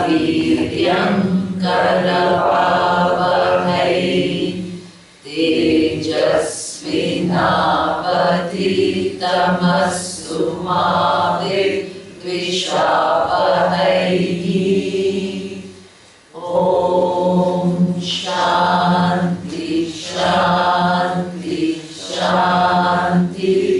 वीर्यं करवावहै तेजस्विनावधीतमस्तु मा विद्विषावहै। ॐ शान्ति शान्ति शान्तिः।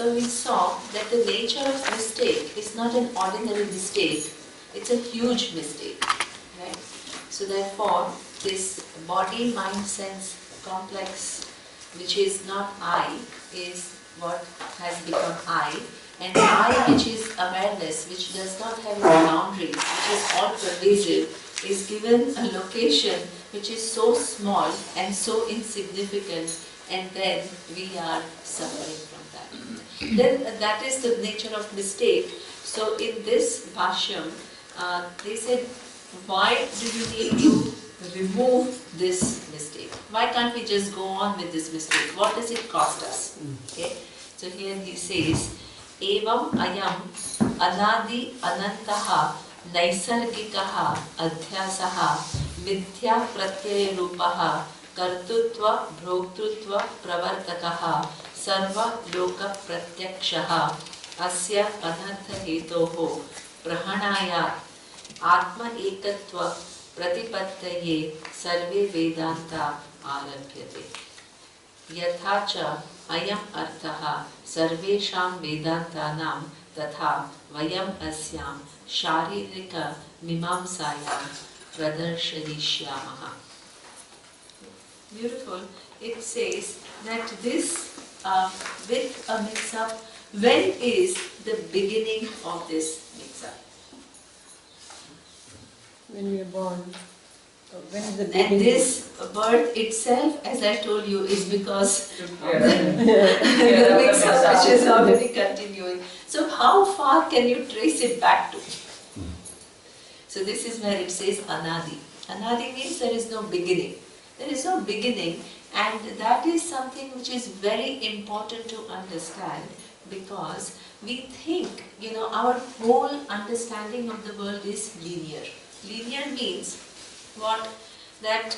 So we saw that the nature of mistake is not an ordinary mistake, it's a huge mistake, right? So therefore, this body, mind, sense complex, which is not I, is what has become I, and I, which is awareness, which does not have any boundaries, which is all pervasive, is given a location which is so small and so insignificant, and then we are suffering from that. Then that is the nature of mistake. So in this Bhasyam, they said, why do you need to remove this mistake? Why can't we just go on with this mistake? What does it cost us? Okay. So here he says, Evam ayam anadi anantaha naisargikaha adhyasaha mithya pratyaya rupaha kartutva bhroktutva pravartakaha sarva loka pratyakshaha asya anartha hetoho prahanaya atma ekatva pratipattaye sarve vedanta arabhyate yatha cha ayam arthaha sarvesham vedantanam tatha vayam asyam sharirika mimamsayam pradarshadishyamaha. Beautiful. It says that this with a mix-up, when is the beginning of this mix-up? When we are born. When is the beginning? And this birth itself, as I told you, is because of the mix-up which is already continuing. So how far can you trace it back to? So this is where it says anadi. Anadi means there is no beginning. There is no beginning, and that is something which is very important to understand, because we think, our whole understanding of the world is linear. Linear means what? That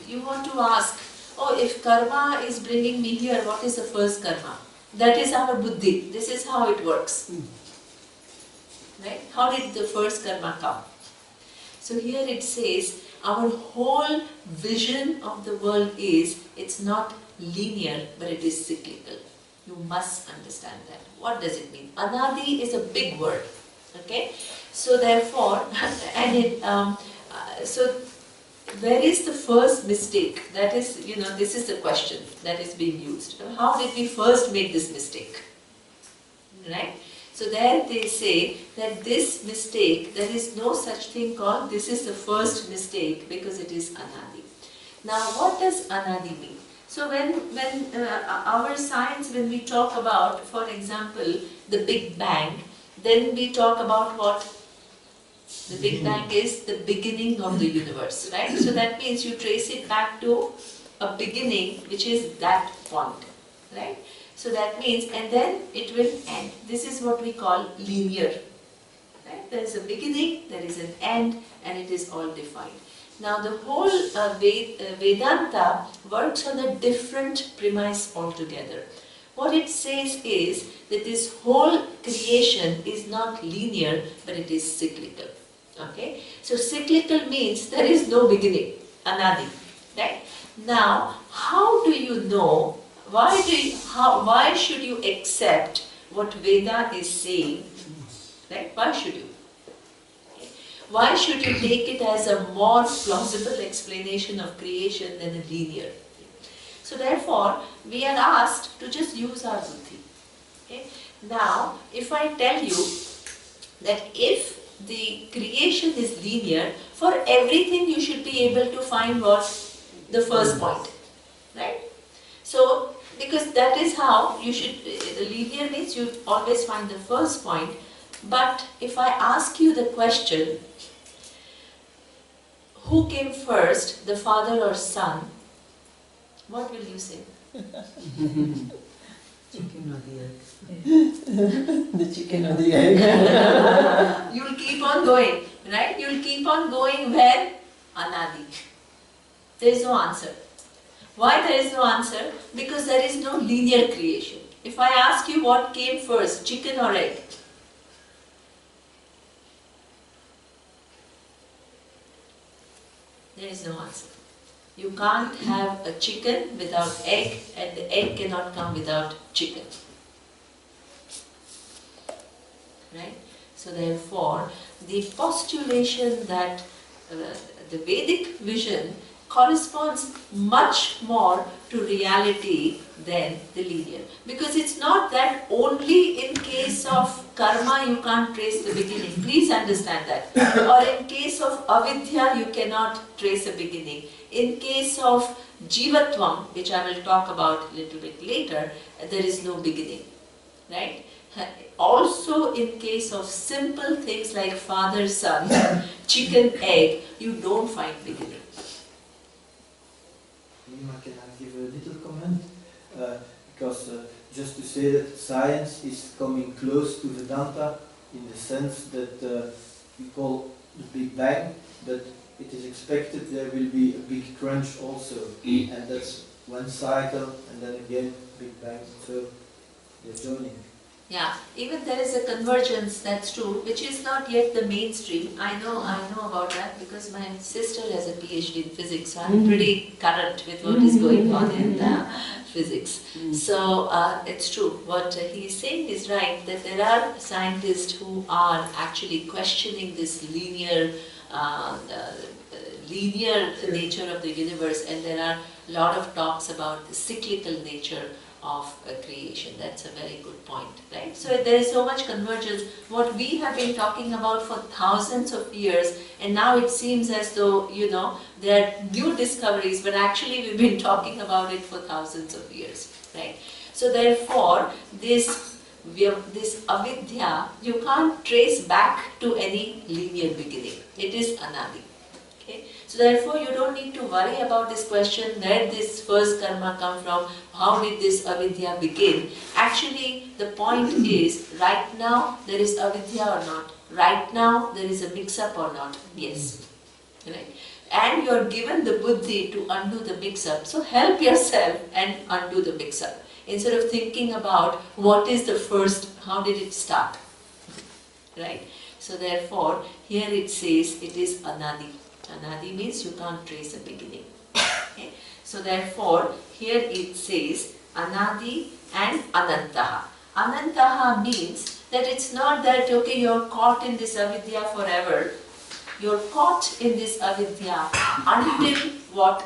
you want to ask, oh, if karma is bringing me here, what is the first karma? That is our buddhi. This is how it works. Right? How did the first karma come? So here it says, our whole vision of the world is, it's not linear, but it is cyclical. You must understand that. What does it mean? Anadi is a big word. Okay? So therefore, so where is the first mistake? That is, this is the question that is being used. How did we first make this mistake? Right? So there they say that this mistake, there is no such thing called, this is the first mistake, because it is anadi. Now what does anadi mean? So when our science, when we talk about, for example, the Big Bang, then we talk about what? The Big Bang is the beginning of the universe, right? So that means you trace it back to a beginning, which is that point, right? So that means, and then it will end. This is what we call linear. Right? There is a beginning, there is an end, and it is all defined. Now the whole Vedanta works on a different premise altogether. What it says is that this whole creation is not linear, but it is cyclical. Okay? So cyclical means there is no beginning, anadi. Right? Now, how do you know? Why should you accept what Veda is saying? Right? Why should you? Okay. Why should you take it as a more plausible explanation of creation than a linear? So therefore, we are asked to just use our buddhi. Okay? Now, if I tell you that if the creation is linear, for everything you should be able to find what? The first point. Right? So, because that is how you should, the linear means you always find the first point. But if I ask you the question, who came first, the father or son? What will you say? Chicken or the egg? The chicken or the egg? You'll keep on going, right? You'll keep on going where? Anadi. There is no answer. Why there is no answer? Because there is no linear creation. If I ask you what came first, chicken or egg? There is no answer. You can't have a chicken without egg, and the egg cannot come without chicken. Right? So therefore, the postulation that the Vedic vision corresponds much more to reality than the linear. Because it's not that only in case of karma you can't trace the beginning. Please understand that. Or in case of avidya you cannot trace a beginning. In case of jivatvam, which I will talk about a little bit later, there is no beginning. Right? Also in case of simple things like father, son, chicken, egg, you don't find beginning. Neema, can I give a little comment? Because just to say that science is coming close to Vedanta in the sense that we call the Big Bang, but it is expected there will be a big crunch also, and that's one cycle, and then again Big Bang, so they're joining. Yeah, even there is a convergence, that's true, which is not yet the mainstream. I know about that because my sister has a PhD in physics, so I'm pretty current with what is going on in physics. So it's true. What he is saying is right, that there are scientists who are actually questioning this linear nature of the universe, and there are a lot of talks about the cyclical nature of creation. That's a very good point, right? So there is so much convergence. What we have been talking about for thousands of years, and now it seems as though, there are new discoveries, but actually we've been talking about it for thousands of years, right? So therefore, this avidya, you can't trace back to any linear beginning. It is anadi. Okay? So therefore, you don't need to worry about this question, where this first karma come from, how did this avidya begin. Actually, the point is, right now there is avidya or not? Right now there is a mix-up or not? Yes. Right? And you are given the buddhi to undo the mix-up. So help yourself and undo the mix-up. Instead of thinking about what is the first, how did it start? Right? So therefore, here it says it is anadi. Anadi means you can't trace a beginning. Okay? So therefore, here it says anadi and anantaha. Anantaha means that it's not that, okay, you're caught in this avidya forever. You're caught in this avidya until what?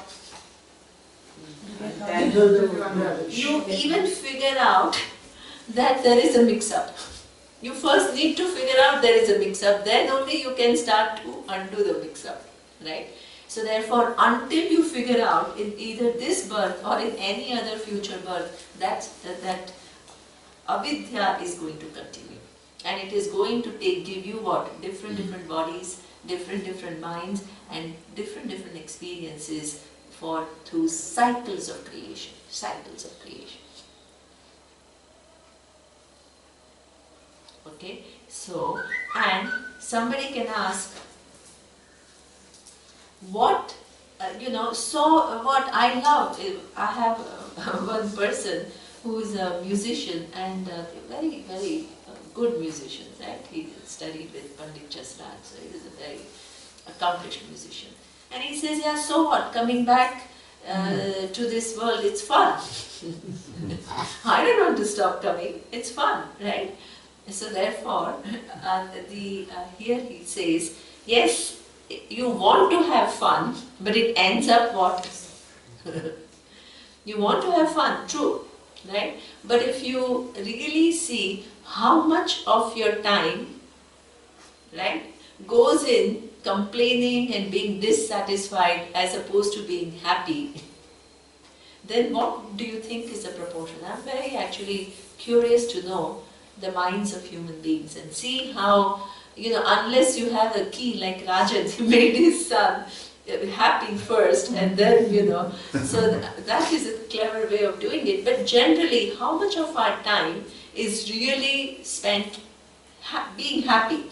You even figure out that there is a mix-up. You first need to figure out there is a mix-up, then only you can start to undo the mix-up. Right? So therefore, until you figure out in either this birth or in any other future birth, that avidya is going to continue. And it is going to give you what? Different bodies, different minds, and different experiences through cycles of creation. Cycles of creation. Okay? So, and somebody can ask, what, what I love, I have one person who is a musician and a very, very good musician, right? He studied with Pandit Jasraj, so he is a very accomplished musician. And he says, yeah, so what, coming back to this world, it's fun. I don't want to stop coming, it's fun, right? So therefore, here he says, yes, you want to have fun, but it ends up what? You want to have fun, true, right? But if you really see how much of your time, right, goes in complaining and being dissatisfied as opposed to being happy, then what do you think is the proportion? I'm very actually curious to know the minds of human beings and see how, unless you have a key like Rajan, he made his son happy first and then, so that is a clever way of doing it. But generally, how much of our time is really spent being happy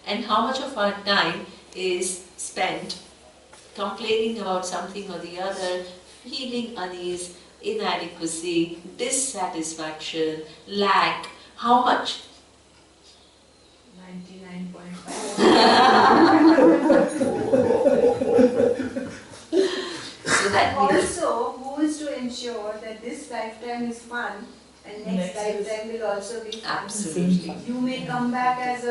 and how much of our time is spent complaining about something or the other, feeling unease, inadequacy, dissatisfaction, lack, how much? 99.5. So that means Also, who is to ensure that this lifetime is fun and next lifetime will also be fun? absolutely. You may come back as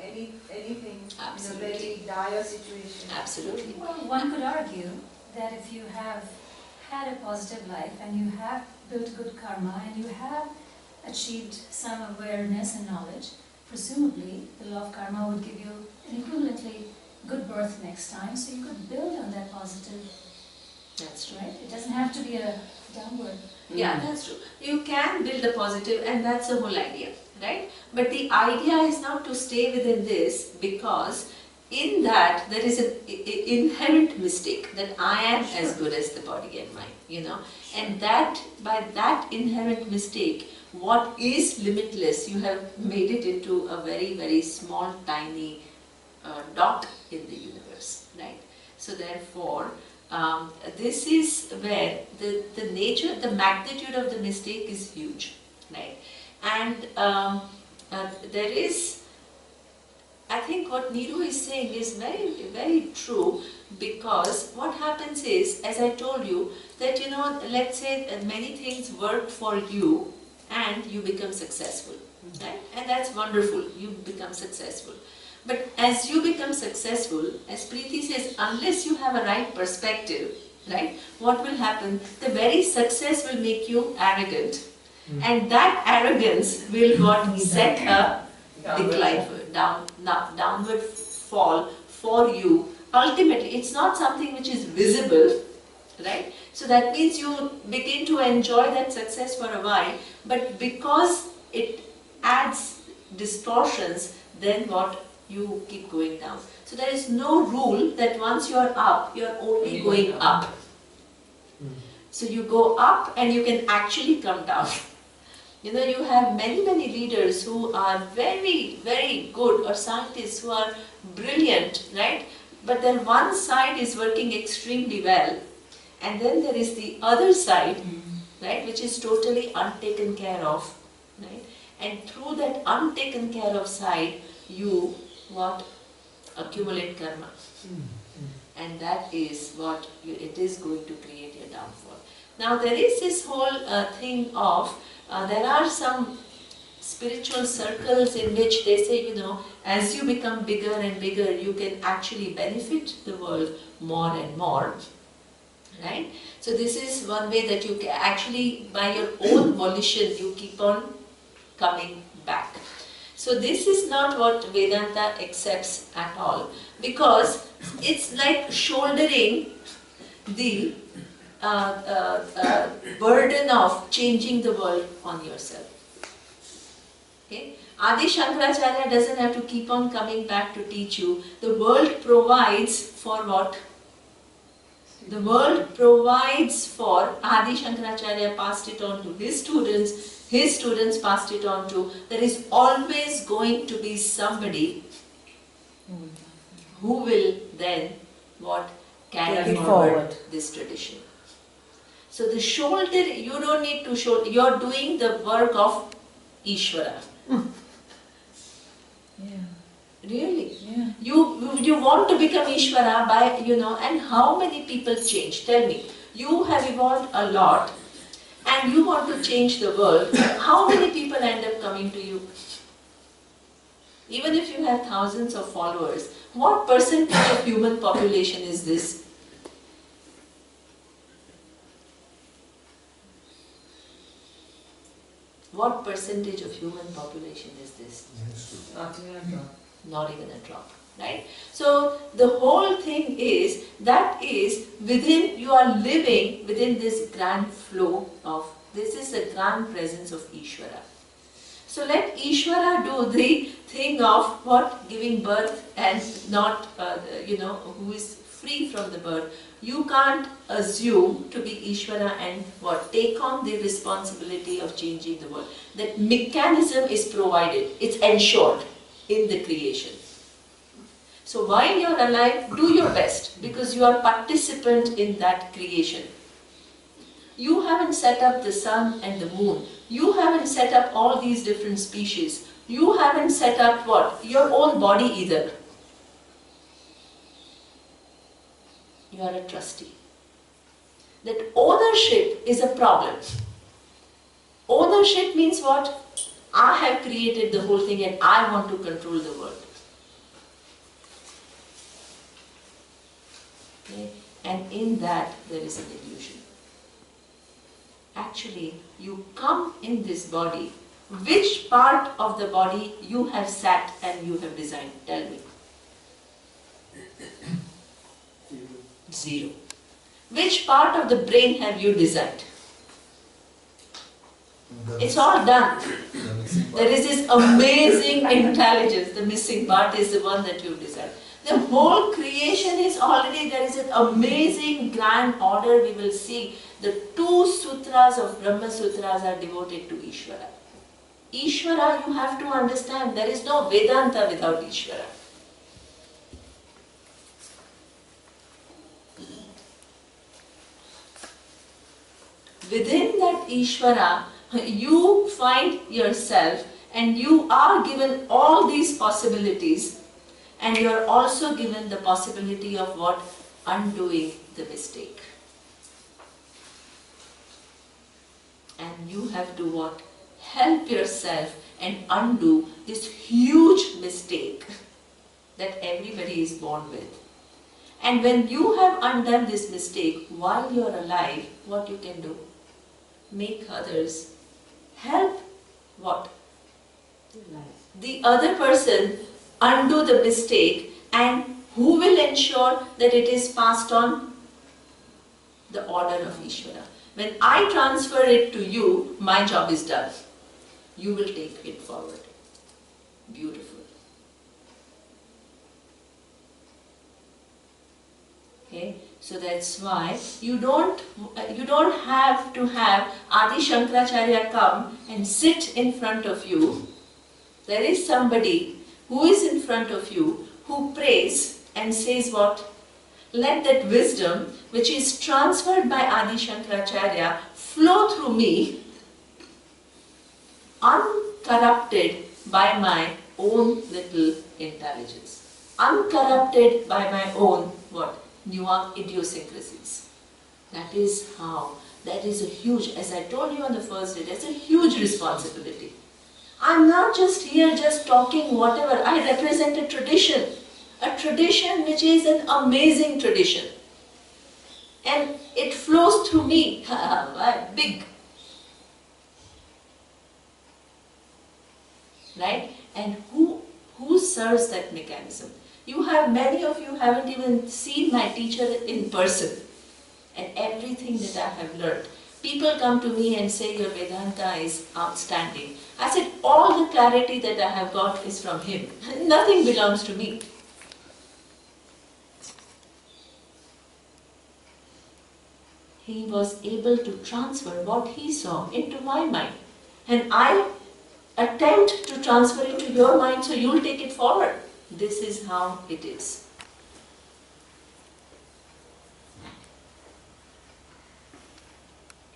anything Absolutely. in a very dire situation. Absolutely. Well, one could argue that if you have had a positive life and you have built good karma and you have achieved some awareness and knowledge, presumably the law of karma would give you an equivalently good birth next time, so you could build on that positive, That's true. right? It doesn't have to be a downward. Yeah, that's true. You can build a positive, and that's the whole idea, right? But the idea is not to stay within this, because in that there is an inherent mistake that I am as good as the body and mind, and that by that inherent mistake, what is limitless, you have made it into a very, very small, tiny dot in the universe, right? So therefore, this is where the nature, the magnitude of the mistake is huge, right? And there is, I think what Niru is saying is very, very true, because what happens is, as I told you, that let's say that many things work for you and you become successful, right? And that's wonderful, you become successful. But as you become successful, as Preeti says, unless you have a right perspective, right, what will happen? The very success will make you arrogant. And that arrogance will set a decline, downward fall for you. Ultimately, it's not something which is visible, right? So that means you begin to enjoy that success for a while, but because it adds distortions, then what? You keep going down. So there is no rule that once you are up, you are only going up. So you go up and you can actually come down. You have many, many leaders who are very, very good, or scientists who are brilliant, right? But then one side is working extremely well, and then there is the other side, right, which is totally untaken care of, right? And through that untaken care of side, you accumulate karma, and that is what it is going to create your downfall. Now there is this whole thing of there are some spiritual circles in which they say, as you become bigger and bigger, you can actually benefit the world more and more, right? So this is one way that you can actually, by your own volition, you keep on coming back. So this is not what Vedanta accepts at all, because it's like shouldering the burden of changing the world on yourself. Okay? Adi Shankaracharya doesn't have to keep on coming back to teach you. The world provides for what? The world provides for, Adi Shankaracharya passed it on to his students passed it on to, there is always going to be somebody who will then carry forward this tradition. So the shoulder, you don't need to shoulder, you're doing the work of Ishwara. Really? Yeah. You want to become Ishwara by, and how many people change? Tell me. You have evolved a lot and you want to change the world. How many people end up coming to you? Even if you have thousands of followers, what percentage of human population is this? What percentage of human population is this? Not even a drop. Not even a drop, right? So the whole thing is, that is within, you are living within this grand flow of, this is the grand presence of Ishwara. So let Ishwara do the thing of what? Giving birth and not, who is free from the birth. You can't assume to be Ishwara and what? Take on the responsibility of changing the world. That mechanism is provided, it's ensured in the creation. So while you're alive, do your best because you are participant in that creation. You haven't set up the sun and the moon. You haven't set up all these different species. You haven't set up what? Your own body either. You are a trustee. That ownership is a problem. Ownership means what? I have created the whole thing and I want to control the world. Okay? And in that there is an illusion. Actually, you come in this body. Which part of the body you have sat and you have designed? Tell me. Zero. Which part of the brain have you designed? It's all done. There is this amazing intelligence. The missing part is the one that you've designed. The whole creation is already, there is an amazing grand order we will see. The 2 sutras of Brahmasutras are devoted to Ishwara. Ishwara, you have to understand, there is no Vedanta without Ishwara. Within that Ishwara, you find yourself and you are given all these possibilities, and you are also given the possibility of what? Undoing the mistake. And you have to what? Help yourself and undo this huge mistake that everybody is born with. And when you have undone this mistake while you are alive, what you can do? Make others help what? The other person undo the mistake, and who will ensure that it is passed on? The order of Ishwara. When I transfer it to you, my job is done. You will take it forward. Beautiful. Okay, so that's why you don't have to have Adi Shankaracharya come and sit in front of you. There is somebody who is in front of you who prays and says what? Let that wisdom which is transferred by Adi Shankaracharya flow through me, uncorrupted by my own little intelligence, uncorrupted by my own what? Newer idiosyncrasies. That is how, that is a huge, as I told you on the first day, that's a huge responsibility. I'm not just here just talking whatever, I represent a tradition which is an amazing tradition. And it flows through me, big. Right? And who serves that mechanism? You have, many of you haven't even seen my teacher in person. And everything that I have learned. People come to me and say, your Vedanta is outstanding. I said, all the clarity that I have got is from him. Nothing belongs to me. He was able to transfer what he saw into my mind. And I attempt to transfer it to your mind so you'll take it forward. This is how it is.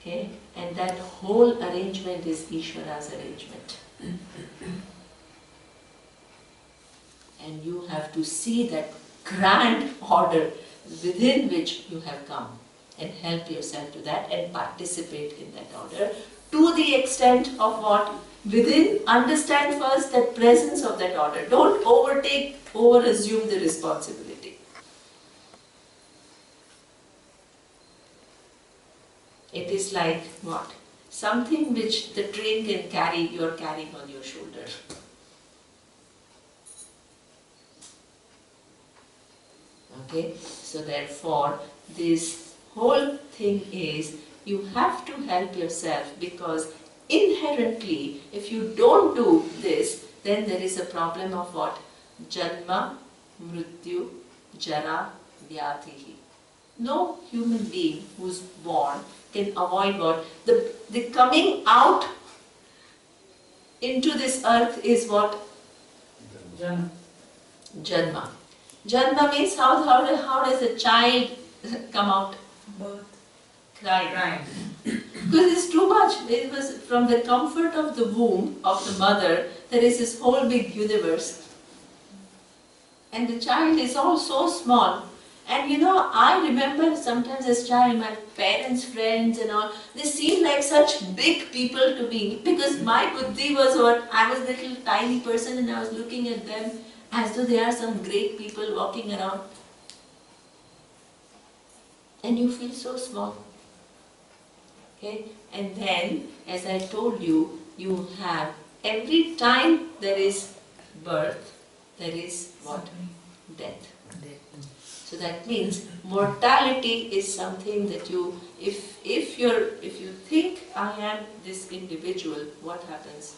Okay? And that whole arrangement is Ishwara's arrangement. And you have to see that grand order within which you have come and help yourself to that and participate in that order to the extent of what? Within, understand first the presence of that order. Don't over-assume the responsibility. It is like what? something which the train can carry, you are carrying on your shoulder. Okay, so therefore this whole thing is you have to help yourself, because inherently if you don't do this, then there is a problem of what? Janma, Mrityu, Jara, Vyadhihi. No human being who's born can avoid what? The coming out into this earth is what? Janma. Janma means how does a child come out? Birth. Crying. Because it's too much. It was from the comfort of the womb of the mother, there is this whole big universe. And the child is all so small. And you know, I remember sometimes as a child, my parents' friends and all, they seemed like such big people to me, because my buddhi was what? I was a little tiny person and I was looking at them as though they are some great people walking around. And you feel so small. Okay? And then, as I told you, you have, every time there is birth, there is what? Death. So that means mortality is something that you, if you think I am this individual, what happens?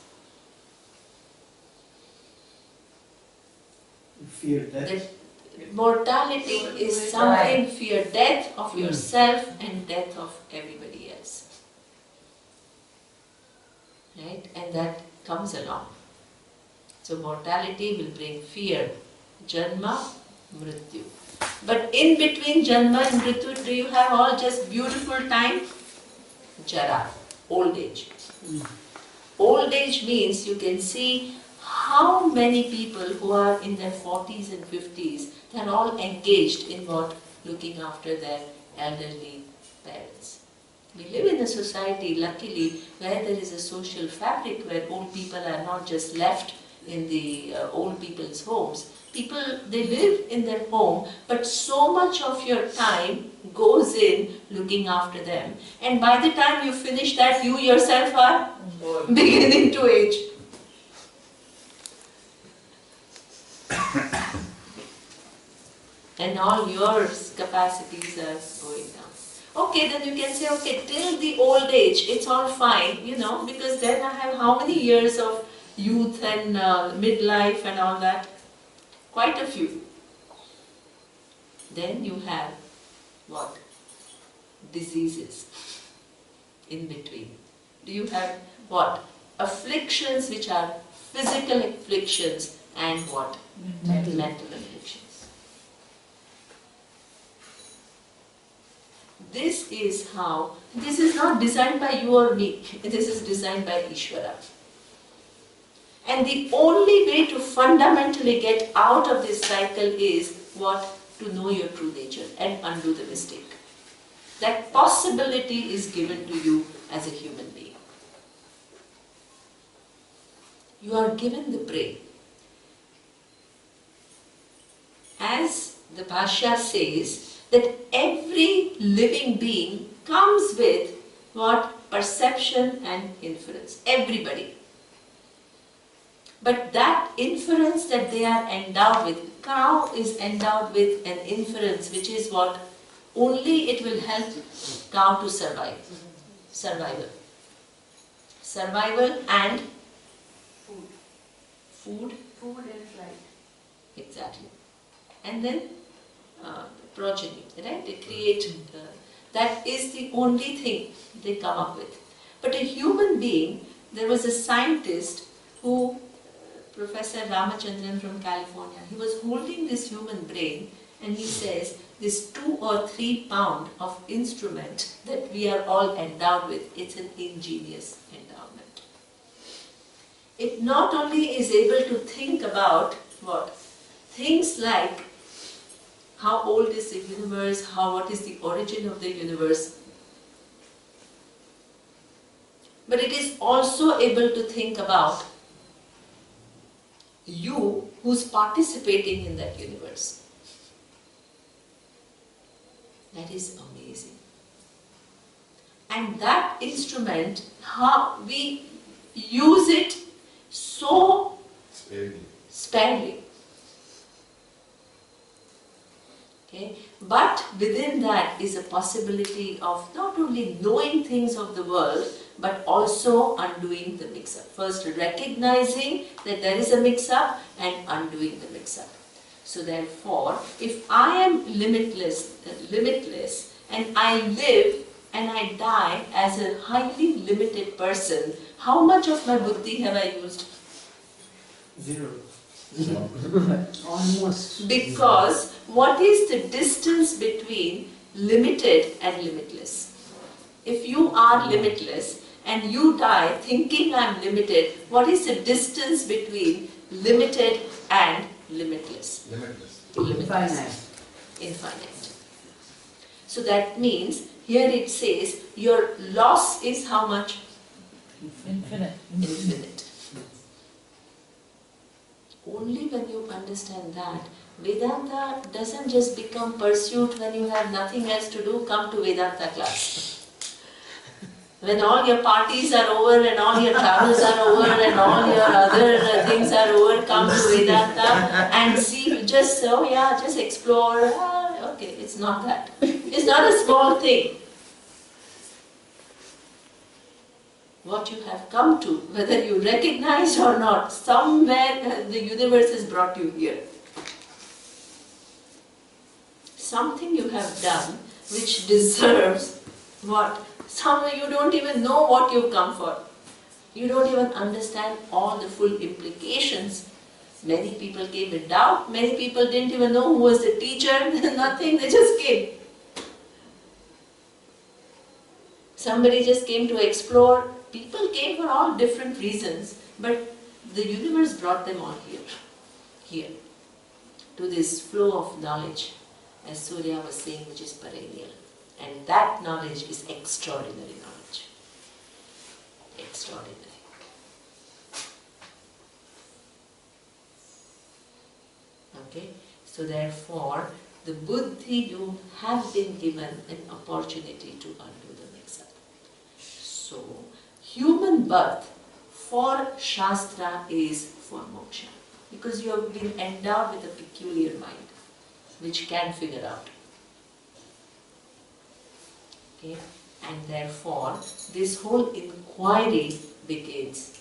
You fear death. That mortality is something, fear death of yourself and death of everybody else. Right? And that comes along. So mortality will bring fear, janma, mrityu. But in between janma and mrityu, do you have all just beautiful time? Jara, old age. Old age means you can see how many people who are in their 40s and 50s, they are all engaged in what? Looking after their elderly parents. We live in a society, luckily, where there is a social fabric where old people are not just left in the old people's homes. People, they live in their home, but so much of your time goes in looking after them. And by the time you finish that, you yourself are beginning to age. And all your capacities are going down. Okay, then you can say, okay, till the old age, it's all fine, you know, because then I have how many years of youth and midlife and all that? Quite a few. Then you have what? Diseases in between. Do you have what? Afflictions which are physical afflictions and what? Mental afflictions. This is how, this is not designed by you or me, this is designed by Ishwara. And the only way to fundamentally get out of this cycle is what? To know your true nature and undo the mistake. That possibility is given to you as a human being. You are given the brain. As the Bhashya says, that every living being comes with what? Perception and inference. Everybody. But that inference that they are endowed with, cow is endowed with an inference which is what? Only it will help cow to survive. Survival. Survival and food. Food and flight. Exactly. And then progeny, right? They create, that is the only thing they come up with. But a human being, there was a scientist who, Professor Ramachandran from California, he was holding this human brain and he says, this 2 or 3 pound of instrument that we are all endowed with, it's an ingenious endowment. It not only is able to think about what? Things like how old is the universe, what is the origin of the universe, but it is also able to think about you who's participating in that universe. That is amazing. And that instrument, how we use it so sparingly. Okay? But within that is a possibility of not only knowing things of the world, but also undoing the mix-up. First recognizing that there is a mix-up and undoing the mix-up. So therefore, if I am limitless and I live and I die as a highly limited person, how much of my buddhi have I used? Zero. Almost. Because what is the distance between limited and limitless? If you are limitless and you die thinking I am limited, what is the distance between limited and limitless? Infinite. Infinite. So that means here it says your loss is how much? Infinite. Infinite. Only when you understand that, Vedanta doesn't just become pursuit when you have nothing else to do, come to Vedanta class. When all your parties are over and all your travels are over and all your other things are over, come to Vedanta and see, just just explore. Okay, it's not that. It's not a small thing. What you have come to, whether you recognize or not, somewhere the universe has brought you here. Something you have done which deserves what? Somewhere you don't even know what you've come for. You don't even understand all the full implications. Many people came with doubt, many people didn't even know who was the teacher, nothing, they just came. Somebody just came to explore. People came for all different reasons, but the universe brought them all here, to this flow of knowledge, as Surya was saying, which is perennial. And that knowledge is extraordinary knowledge. Extraordinary. Okay? So therefore, the buddhi, you have been given an opportunity to undo the mix-up. So, human birth for Shastra is for moksha. Because you have been endowed with a peculiar mind, which can figure out. Okay? And therefore, this whole inquiry begins.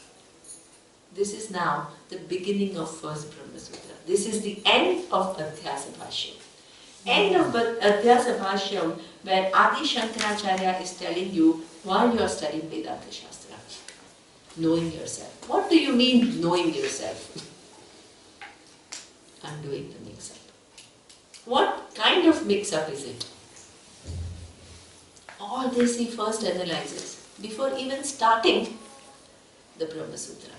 This is now the beginning of first Brahma Sutra. This is the end of Advaita Bhashya. End of Advaita Bhashya, where Adi Shankaracharya is telling you why you are studying Vedanta Shastra. Knowing yourself. What do you mean knowing yourself? Undoing the mix-up. What kind of mix-up is it? All this he first analyzes before even starting the Brahma Sutra.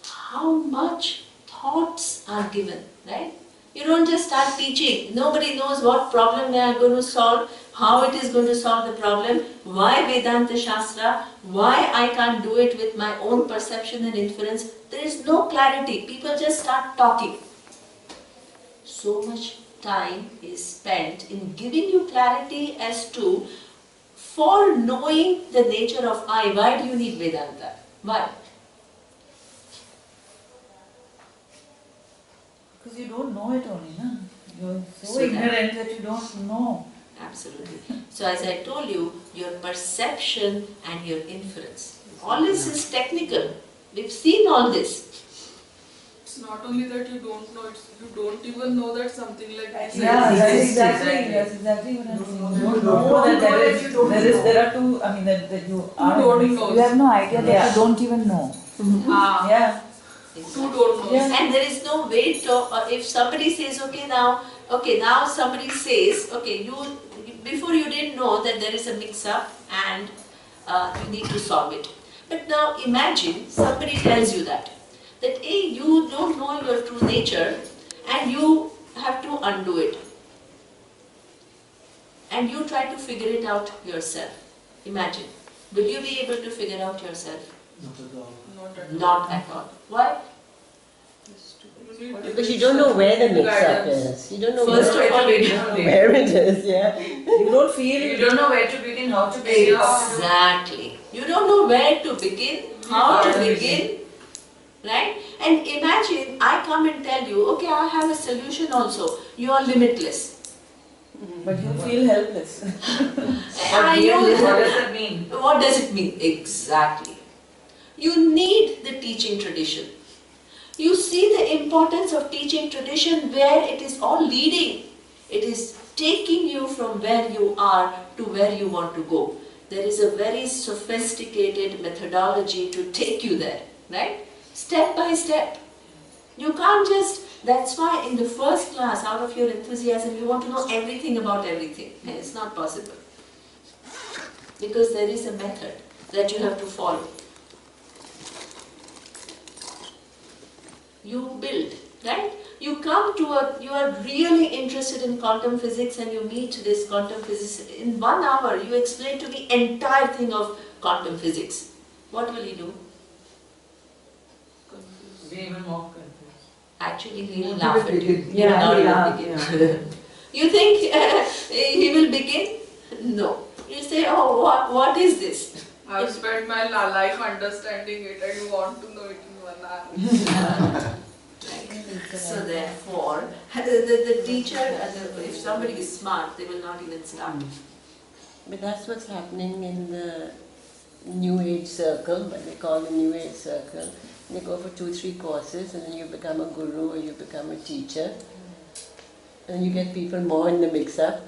How much thoughts are given, right? You don't just start teaching. Nobody knows what problem they are going to solve, how it is going to solve the problem, why Vedanta Shastra, why I can't do it with my own perception and inference. There is no clarity. People just start talking. So much time is spent in giving you clarity as to, for knowing the nature of I, why do you need Vedanta? Why? Because you don't know it only, no? You're so ignorant that you don't know. Absolutely. So as I told you, your perception and your inference. All this is technical. We've seen all this. It's not only that you don't know, it's you don't even know that something like this Yeah, that's exists. exactly what I'm saying. You don't know that there are two, I mean that you are. don't know. You have no idea that you don't even know. Ah, Yeah. who don't know? Yeah. And there is no way to, if somebody says, now somebody says, before you didn't know that there is a mix-up and you need to solve it. But now imagine somebody tells you that hey, you don't know your true nature and you have to undo it. And you try to figure it out yourself. Imagine. Will you be able to figure out yourself? Not at all. Not at all. Not at all. Why? Because you don't know where the mix-up is. You don't know First of all, where it is, yeah. You don't feel. You don't know where to begin, how to begin. Exactly. You don't know where to begin, how to begin, right? And imagine I come and tell you, okay, I have a solution also. You are limitless. But you feel helpless. I know What that. does that mean? What does it mean? Exactly. You need the teaching tradition. You see the importance of teaching tradition where it is all leading. It is taking you from where you are to where you want to go. There is a very sophisticated methodology to take you there, right? Step by step. You can't just, that's why in the first class, out of your enthusiasm, you want to know everything about everything. It's not possible. Because there is a method that you have to follow. You build, right? You come to you are really interested in quantum physics and you meet this quantum physicist. In 1 hour, you explain to me entire thing of quantum physics. What will he do? Be even more confused. Actually, he will laugh at you. Yeah, He will begin. You think he will begin? No. You say, oh, what is this? I've spent my life understanding it and you want to know it in 1 hour. So therefore, the teacher, if somebody is smart, they will not even start. But that's what's happening in the New Age circle, what they call the New Age circle. They go for 2-3 courses and then you become a guru or you become a teacher. And you get people more in the mix-up.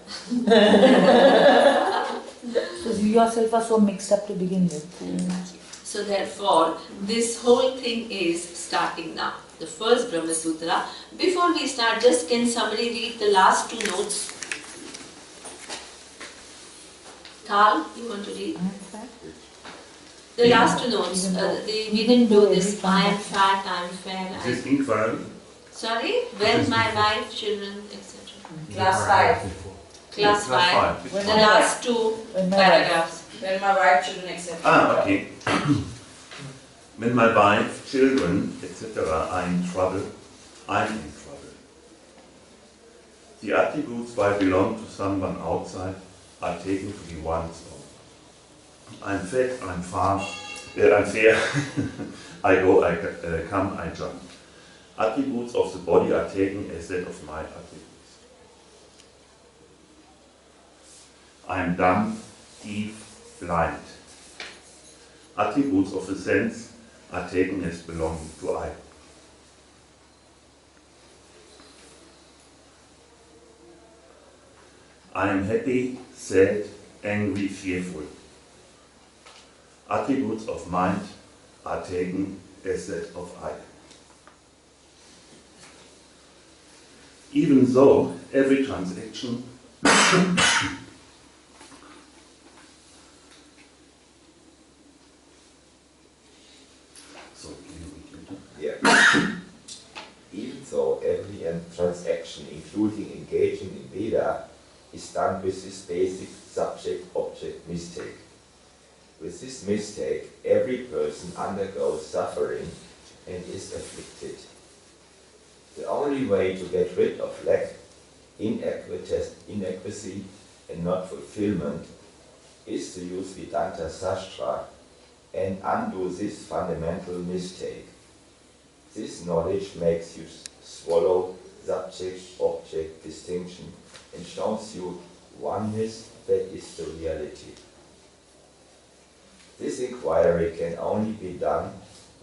Because you yourself are so mixed up to begin with. So therefore, this whole thing is starting now. The first Brahma Sutra. Before we start, just can somebody read the last 2 notes? Tal, you want to read? The last 2 notes. We didn't do this. I am fat, I am fair. This is inquiry. Sorry? When my wife, children, etc. Class 5. Class 5. The last 2 paragraphs. When my wife, children, etc. Ah, okay. When my wife, children, etc. are in trouble, I'm in trouble. The attributes which belong to someone outside are taken to be one's own. I'm fat, I'm fair, I go, I come, I jump. Attributes of the body are taken as that of my attributes. I am dumb, deaf, blind. Attributes of the sense are taken as belonging to I. I am happy, sad, angry, fearful. Attributes of mind are taken as that of I. Even though every transaction Even though every transaction, including engaging in Veda, is done with this basic subject-object mistake. With this mistake, every person undergoes suffering and is afflicted. The only way to get rid of lack, inadequacy, and not fulfillment is to use Vedanta Sutras and undo this fundamental mistake. This knowledge makes you swallow subject-object distinction and shows you oneness that is the reality. This inquiry can only be done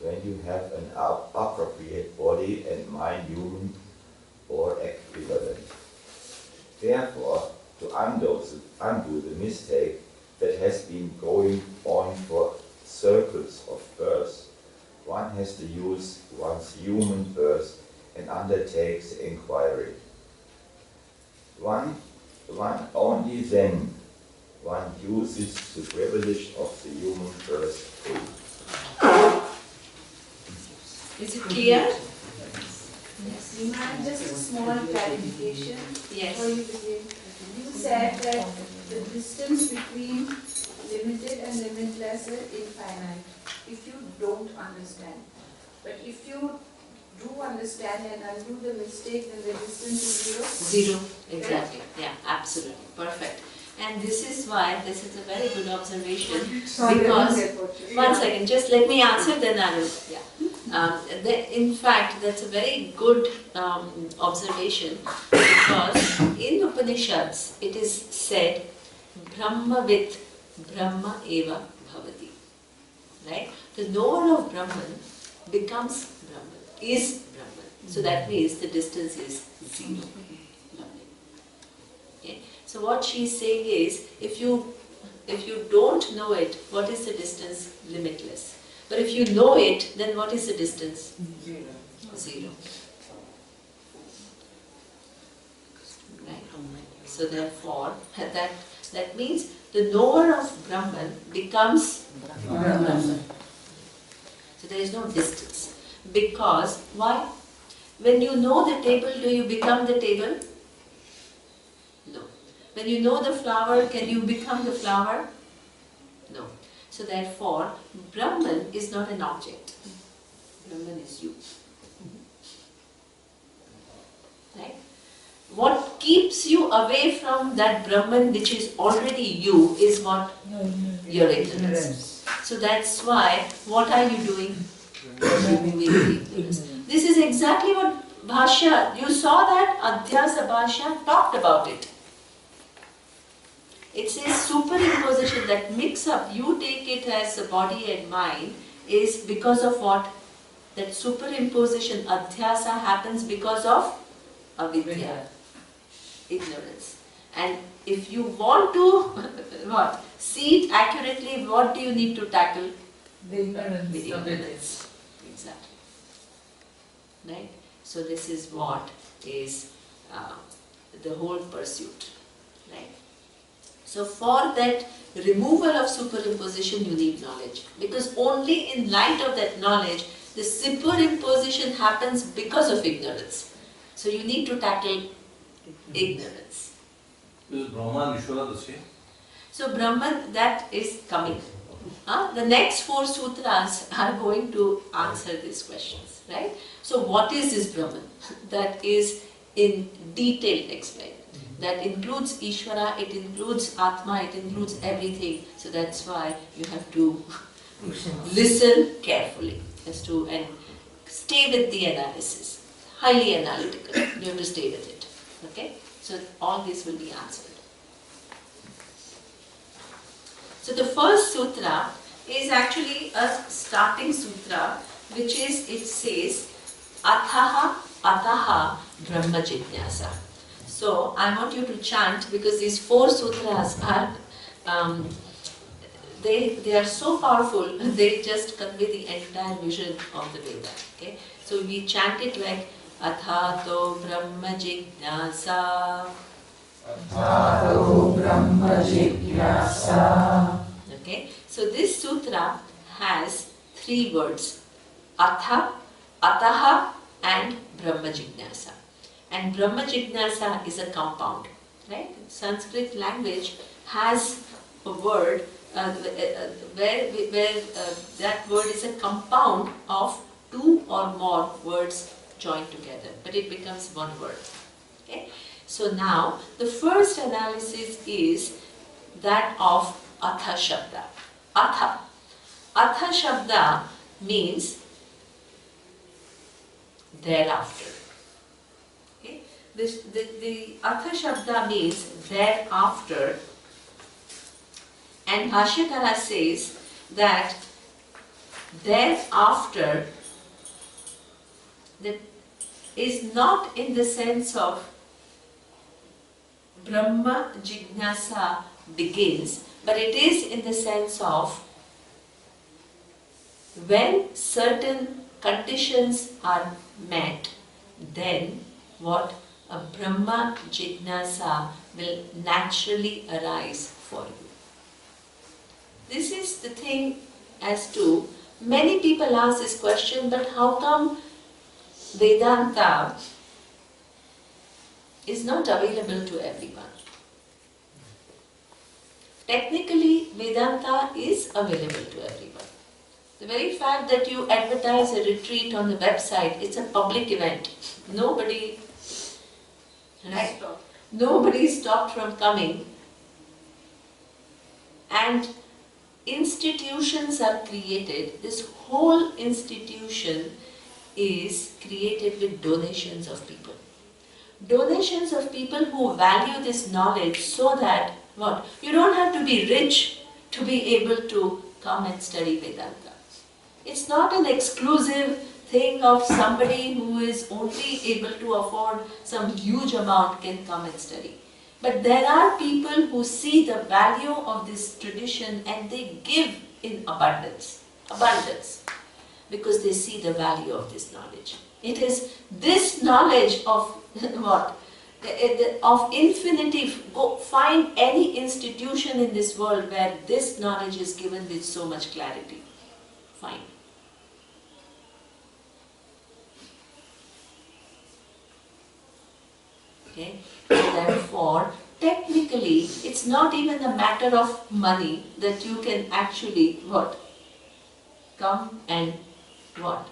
when you have an appropriate body and mind, human or equivalent. Therefore, to undo the mistake that has been going on for circles of birth, one has to use one's human birth and undertakes the inquiry. One only then one uses the privilege of the human birth fully. Is it clear? Yes. Just a small clarification Yes. before you begin. You said that the distance between limited and limitless is infinite if you don't understand. But if you do understand and undo the mistake, then the distance is zero? Zero, exactly. Yeah, absolutely. Perfect. And this is why, this is a very good observation, because, one second, just let me answer, then I will, in fact, that's a very good observation, because in Upanishads, it is said, Brahmavit Brahma eva bhavati. Right? The knower of Brahman becomes Brahman, is Brahman. So that means the distance is zero. Okay? So what she is saying is, if you don't know it, what is the distance? Limitless. But if you know it, then what is the distance? Zero. Right? So therefore, that means the knower of Brahman becomes Brahman. So there is no distance. Because, why? When you know the table, do you become the table? No. When you know the flower, can you become the flower? No. So therefore, Brahman is not an object. Brahman is you. Right? What keeps you away from that Brahman which is already you is what? Your ignorance. So that's why, what are you doing? Removing the ignorance. This is exactly what Bhashya, you saw that Adhyasa Bhashya talked about it. It says superimposition, that mix-up, you take it as the body and mind, is because of what? That superimposition, adhyasa, happens because of avidya, ignorance. And if you want to see it accurately, what do you need to tackle? The ignorance. With ignorance. Exactly. Right? So this is what is the whole pursuit. Right? So for that removal of superimposition, you need knowledge. Because only in light of that knowledge, the superimposition happens because of ignorance. So you need to tackle ignorance. Is Brahman and Ishwara the same? So Brahman, that is coming. The next 4 sutras are going to answer these questions. Right? So what is this Brahman? That is in detail explained. That includes Ishwara, it includes Atma, it includes everything. So that's why you have to listen carefully and stay with the analysis. Highly analytical. You have to stay with it. Okay? So all this will be answered. So the first sutra is actually a starting sutra, which is, it says, Athaha Ataha Brahma Jijnasa. So I want you to chant, because these 4 sutras are, they are so powerful, they just convey the entire vision of the Veda. Okay? So we chant it like Athato Brahma Jijnasa. Athato Brahma Jijnasa. Okay? So this sutra has 3 words. Atha, Ataha and Brahma Jijnasa. And Brahma Jijnasa is a compound, right? Sanskrit language has a word where that word is a compound of 2 or more words joined together, but it becomes one word. Okay? So now the first analysis is that of Atha Shabda. Atha. Atha Shabda means thereafter. The Atha Shabda means thereafter, and Bhashyakara says that thereafter that is not in the sense of Brahma Jijnasa begins, but it is in the sense of when certain conditions are met, then what? A Brahma Jijnasa will naturally arise for you. This is the thing as to, many people ask this question, but how come Vedanta is not available to everyone? Technically, Vedanta is available to everyone. The very fact that you advertise a retreat on the website, it's a public event. Nobody, right? Nobody stopped from coming. And institutions are created. This whole institution is created with donations of people. Donations of people who value this knowledge so that, what? You don't have to be rich to be able to come and study Vedanta. It's not an exclusive thing of somebody who is only able to afford some huge amount can come and study. But there are people who see the value of this tradition and they give in abundance. Abundance. Because they see the value of this knowledge. It is this knowledge of what? Of infinity. Go find any institution in this world where this knowledge is given with so much clarity. Fine. Okay? So therefore, technically, it's not even a matter of money that you can actually, what? Come and what?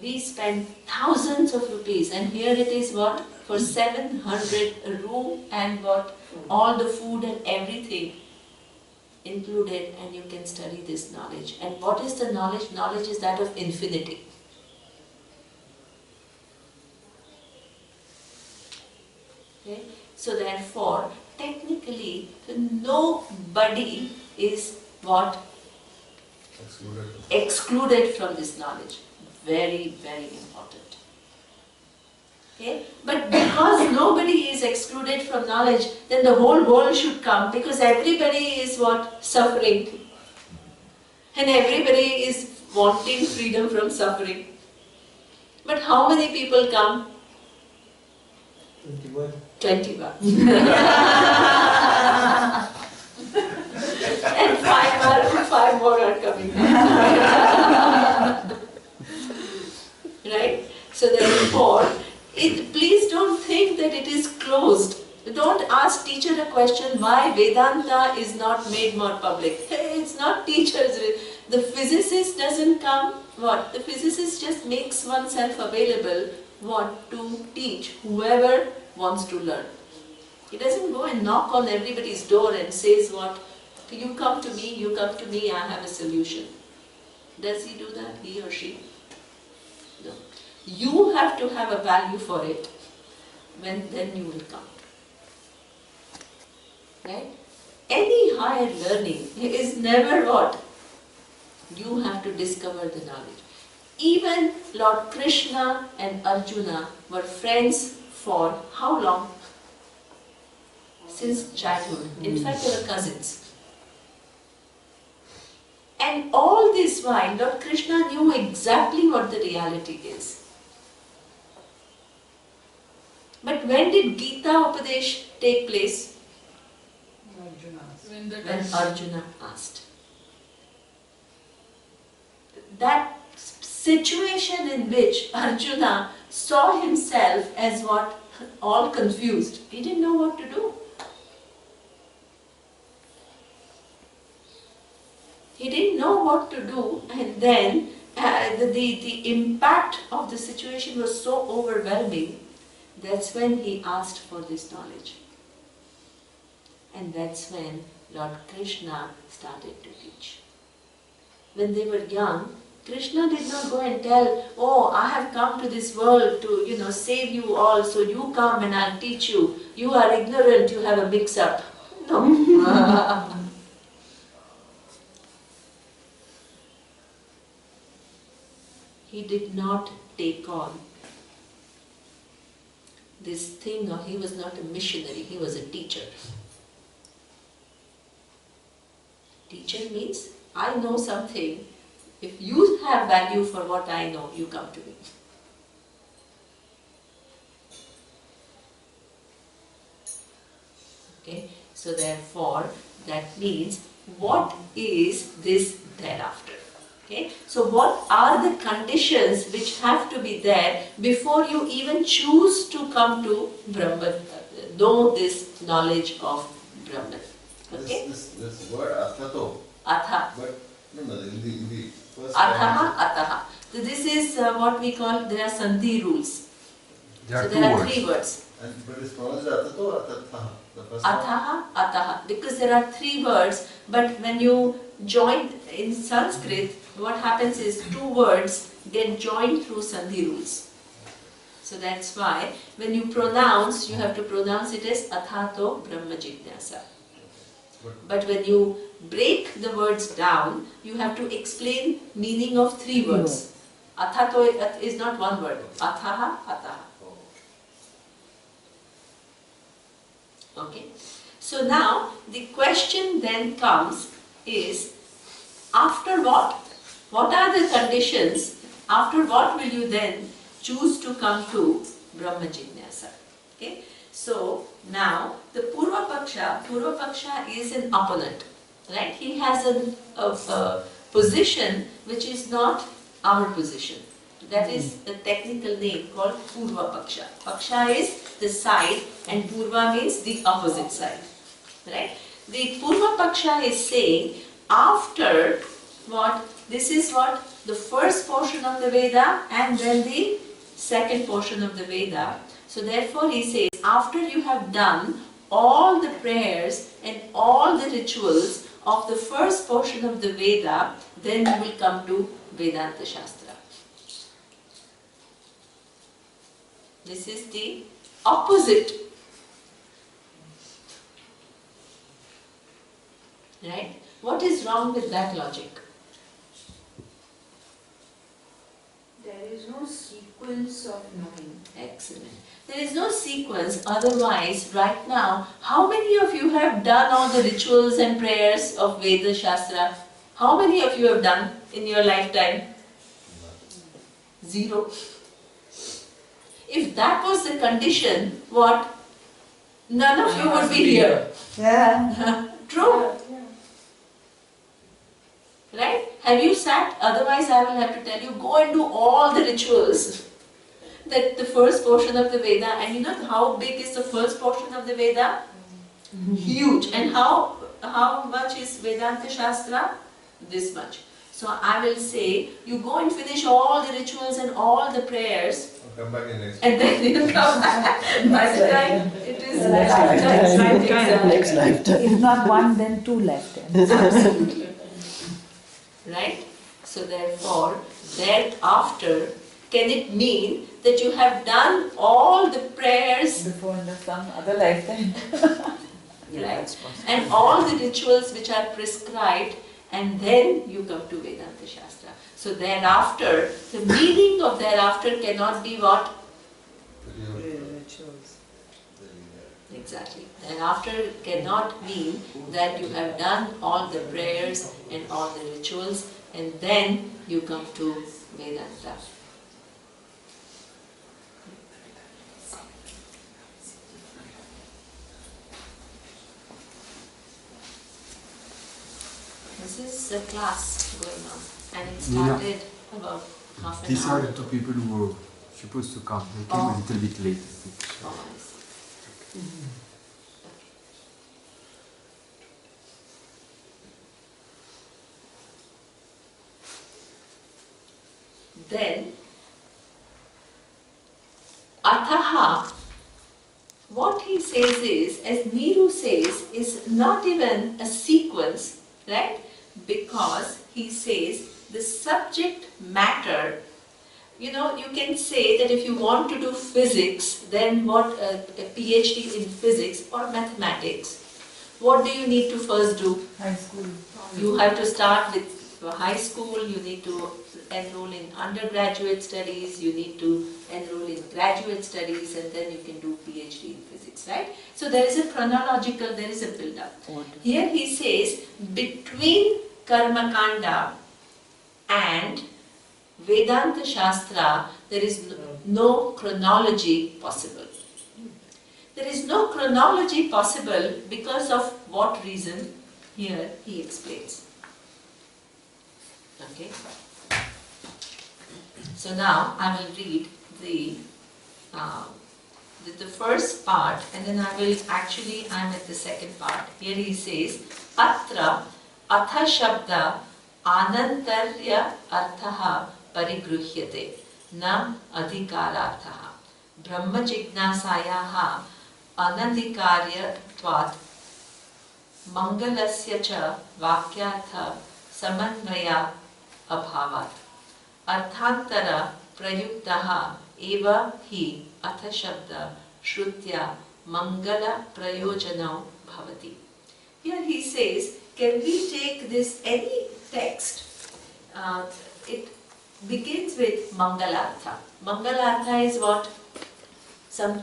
We spend thousands of rupees and here it is what? For 700 a room and what? All the food and everything included and you can study this knowledge. And what is the knowledge? Knowledge is that of infinity. Okay? So therefore, technically, nobody is what? Excluded from this knowledge. Very, very important. Okay? But because nobody is excluded from knowledge, then the whole world should come because everybody is what? Suffering. And everybody is wanting freedom from suffering. But how many people come? 21. 21. And five more are coming. Right? So therefore, please don't think that it is closed. Don't ask teacher a question why Vedanta is not made more public. Hey, it's not teachers. The physicist doesn't come. What? The physicist just makes oneself available. What? To teach whoever wants to learn. He doesn't go and knock on everybody's door and says what? You come to me, I have a solution. Does he do that, he or she? No. You have to have a value for it, then you will come. Right? Any higher learning is never what? You have to discover the knowledge. Even Lord Krishna and Arjuna were friends for how long? Since childhood. In fact, they were cousins. And all this while, Lord Krishna knew exactly what the reality is. But when did Gita Upadesh take place? When Arjuna asked. That situation in which Arjuna saw himself as what? All confused. He didn't know what to do. He didn't know what to do, and then the impact of the situation was so overwhelming. That's when he asked for this knowledge. And that's when Lord Krishna started to teach. When they were young, Krishna did not go and tell, oh, I have come to this world to, save you all, so you come and I'll teach you. You are ignorant, you have a mix-up. No. He did not take on this thing, or he was not a missionary, he was a teacher. Teacher means, I know something, if you have value for what I know, you come to me. Okay, so therefore, that means, what is this thereafter? Okay, so what are the conditions which have to be there before you even choose to come to Brahman, know this knowledge of Brahman? Okay? This word athato. Atha. But No, in the first Athaha, ataha. So this is what we call, there are sandhi rules. So there are 3 words. But it's pronounced atato or atatha? The first Athaha, ataha. Because there are 3 words, but when you join in Sanskrit, what happens is 2 words get joined through sandhi rules. So that's why when you pronounce, you have to pronounce it as athato brahma jignasa. But when you break the words down, you have to explain meaning of 3 words. Athato is not 1 word. Athaha, ataha. Okay. So now the question then comes is, after what? What are the conditions? After what will you then choose to come to Brahma Jignasa? Okay. So now the Purva Paksha is an opponent, right? He has a position which is not our position. That is a technical name called Purva Paksha. Paksha is the side and Purva means the opposite side, right? The Purva Paksha is saying, after what? This is what? The first portion of the Veda and then the second portion of the Veda. So therefore he says, after you have done all the prayers and all the rituals of the first portion of the Veda, then you will come to Vedanta Shastra. This is the opposite. Right? What is wrong with that logic? There is no sequence of knowing. Excellent. There is no sequence, otherwise right now, how many of you have done all the rituals and prayers of Veda Shastra? How many of you have done in your lifetime? 0. If that was the condition, what? None of you would be here. Yeah. True. Right? Have you sat? Otherwise I will have to tell you, go and do all the rituals. That the first portion of the Veda, and you know how big is the first portion of the Veda? Huge. And how much is Vedanta Shastra? This much. So I will say, you go and finish all the rituals and all the prayers. Come back in next. And then you come back. By the time it is Next lifetime. If not 1, then 2 lifetimes. Absolutely. Right? So therefore, thereafter, can it mean that you have done all the prayers before in some other lifetime? Right? And all the rituals which are prescribed, and then you come to Vedanta Shastra. So thereafter, the meaning of thereafter cannot be what? Rituals. Exactly. Thereafter cannot mean that you have done all the prayers and all the rituals, and then you come to Vedanta. This is a class going on, and it started about half an These hour. are the 2 people who were supposed to come. They came a little bit late, I think. Oh, I see. Then, Ataha, what he says is, as Niru says, is not even a sequence, right? Because he says the subject matter, you know, you can say that if you want to do physics, then what, a PhD in physics or mathematics, what do you need to first do? High school. You have to start with high school, you need to enroll in undergraduate studies, you need to enroll in graduate studies, and then you can do PhD in physics, right? So there is a chronological, there is a build-up. Here he says, between Karma Kanda and Vedanta Shastra, there is no chronology possible. There is no chronology possible because of what reason? Here he explains. Okay. So now I will read the first part, and then I will I'm at the second part. Here he says, Atra Atha Shabda anantarya arthaha parigruhyate na adhikarathaha. Brahma jignasayaha anadhikarya tvat mangalasya cha vakyartha samanvaya abhavat. Arthantara prayuktaha eva hi atha shabda shrutya mangala prayojanam bhavati. Here he says, can we take this, any text, it begins with Mangalartha. Mangalartha is what?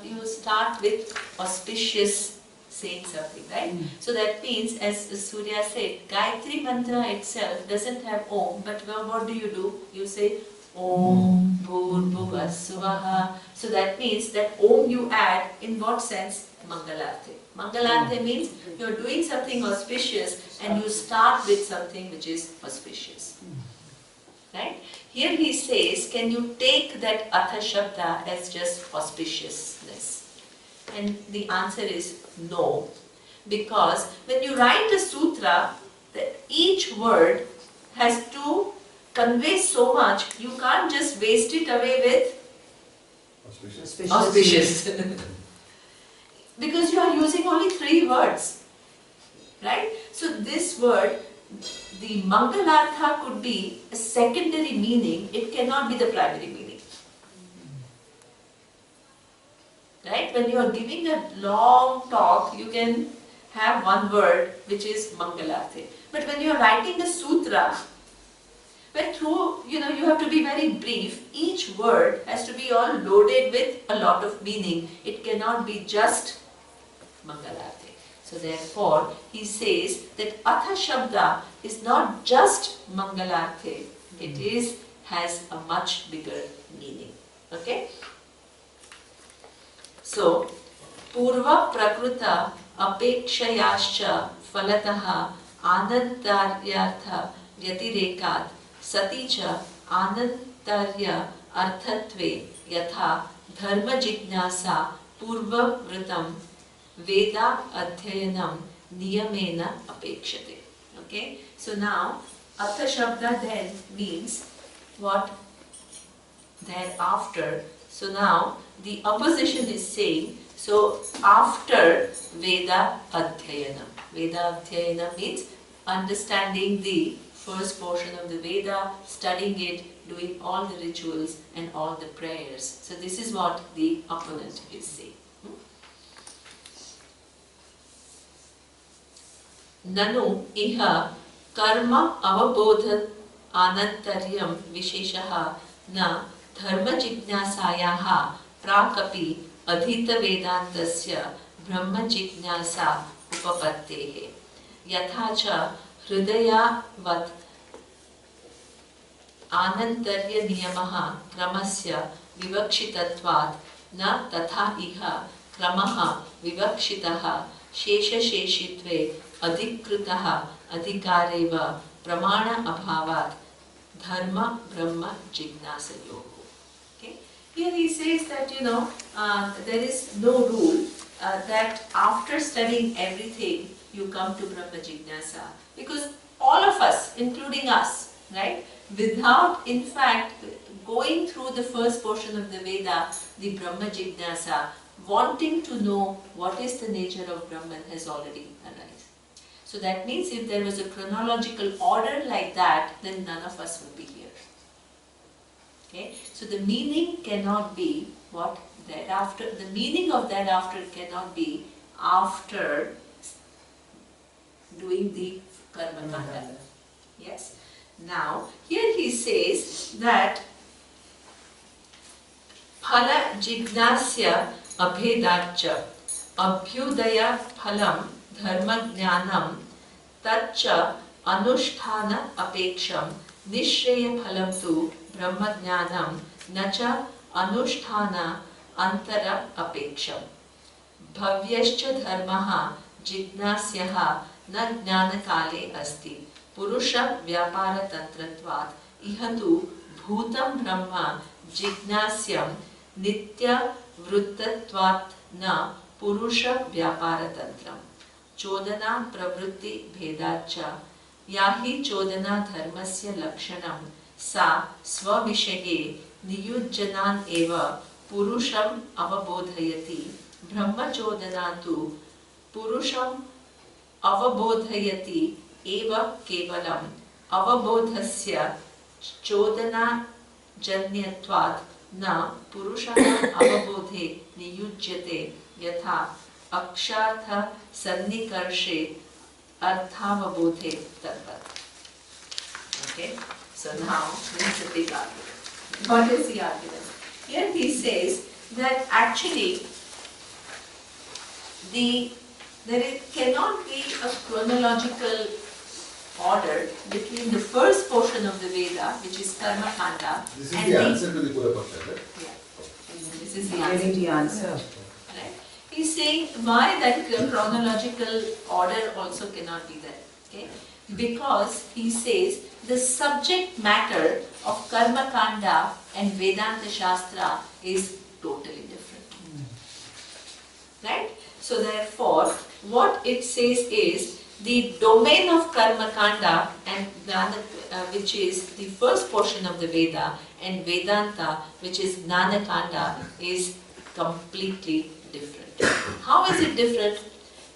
You start with auspicious saying something, right? So that means, as Surya said, Gayatri Mantra itself doesn't have Om, but what do? You say Om Bhur Swaha. So that means that Om you add in what sense? Mangalartha. Mangalartha means you are doing something auspicious and you start with something which is auspicious. Right? Here he says, can you take that Atha Shabda as just auspiciousness? And the answer is no. Because when you write a sutra, each word has to convey so much, you can't just waste it away with auspicious. Because you are using only 3 words. Right? So this word, the Mangalartha could be a secondary meaning, it cannot be the primary meaning. Right? When you are giving a long talk, you can have one word which is Mangalartha. But when you are writing a sutra, where through, you have to be very brief, each word has to be all loaded with a lot of meaning. It cannot be just Mangalartha. So therefore, he says that Atha Shabda is not just Mangalartha, it has a much bigger meaning. Okay? So, Purva Prakruta Apekshayascha Falataha Anantaryartha Vyatirekat Saticha Anantarya Arthatve Yatha Dharma Jignasa Purva Vritam Veda Adhyayanam Niyamena Apekshate. Okay? So now, Atha Shabda then means what? Thereafter. So now, the opposition is saying, so after Veda Adhyayanam. Veda Adhyayanam means understanding the first portion of the Veda, studying it, doing all the rituals and all the prayers. So this is what the opponent is saying. Nanu iha karma avabodha anantaryam visheshaha na dharma jignasayaha prakapi adhita vedantasya brahma jignasa upapattehe yatha cha hridayavat anantarya niyamaha kramasya vivakshitatvat na tatha iha kramaha vivakshitaha shesha sheshitve adhikritaha adhikareva pramana abhavat dharma brahma jignasayoho. Okay? Here he says that there is no rule that after studying everything you come to Brahma Jignasa. Because all of us, including us, right, without in fact going through the first portion of the Veda, the Brahma Jignasa, wanting to know what is the nature of Brahman has already arisen. So that means if there was a chronological order like that, then none of us would be here. Okay? So the meaning cannot be what thereafter, the meaning of thereafter cannot be after doing the karma kanda. Yes? Now, here he says that phala jignasya abhedacha abhyudaya phalam dharma jnanam tacha anusthana apeksham nishreya phalam tu brahma jnanam nacha anusthana antara apeksham bhavyascha dharmaha jignasyaha na jnana kale asti purusha vyapara tantratvat ihatu bhutam brahma jignasyam nitya vruttatvat na purusha vyapara tantram chodana pravritti bhedacha yahi chodana dharmasya lakshanam sa swavishaye niyujjanan eva purusham avabodhayati brahma chodana tu purusham avabodhayati eva kevalam avabodhasya chodana janyatvat na purushah avabodhe niyujyate yatha akshartha sannikarshe arthavabodhe tarvat. Okay, so now this is a big argument. What is the argument? Here he says that actually cannot be a chronological order between the first portion of the Veda, which is Karma Kanda, This is and the answer to the Pura Paksha, right? Yeah, this is the Getting the answer. answer. Right? He's saying why that chronological order also cannot be there. Okay? Because he says the subject matter of Karma Kanda and Vedanta Shastra is totally different. Right? So therefore, what it says is the domain of Karma Kanda and which is the first portion of the Veda, and Vedanta, which is Gnana Kanda, is completely different. How is it different?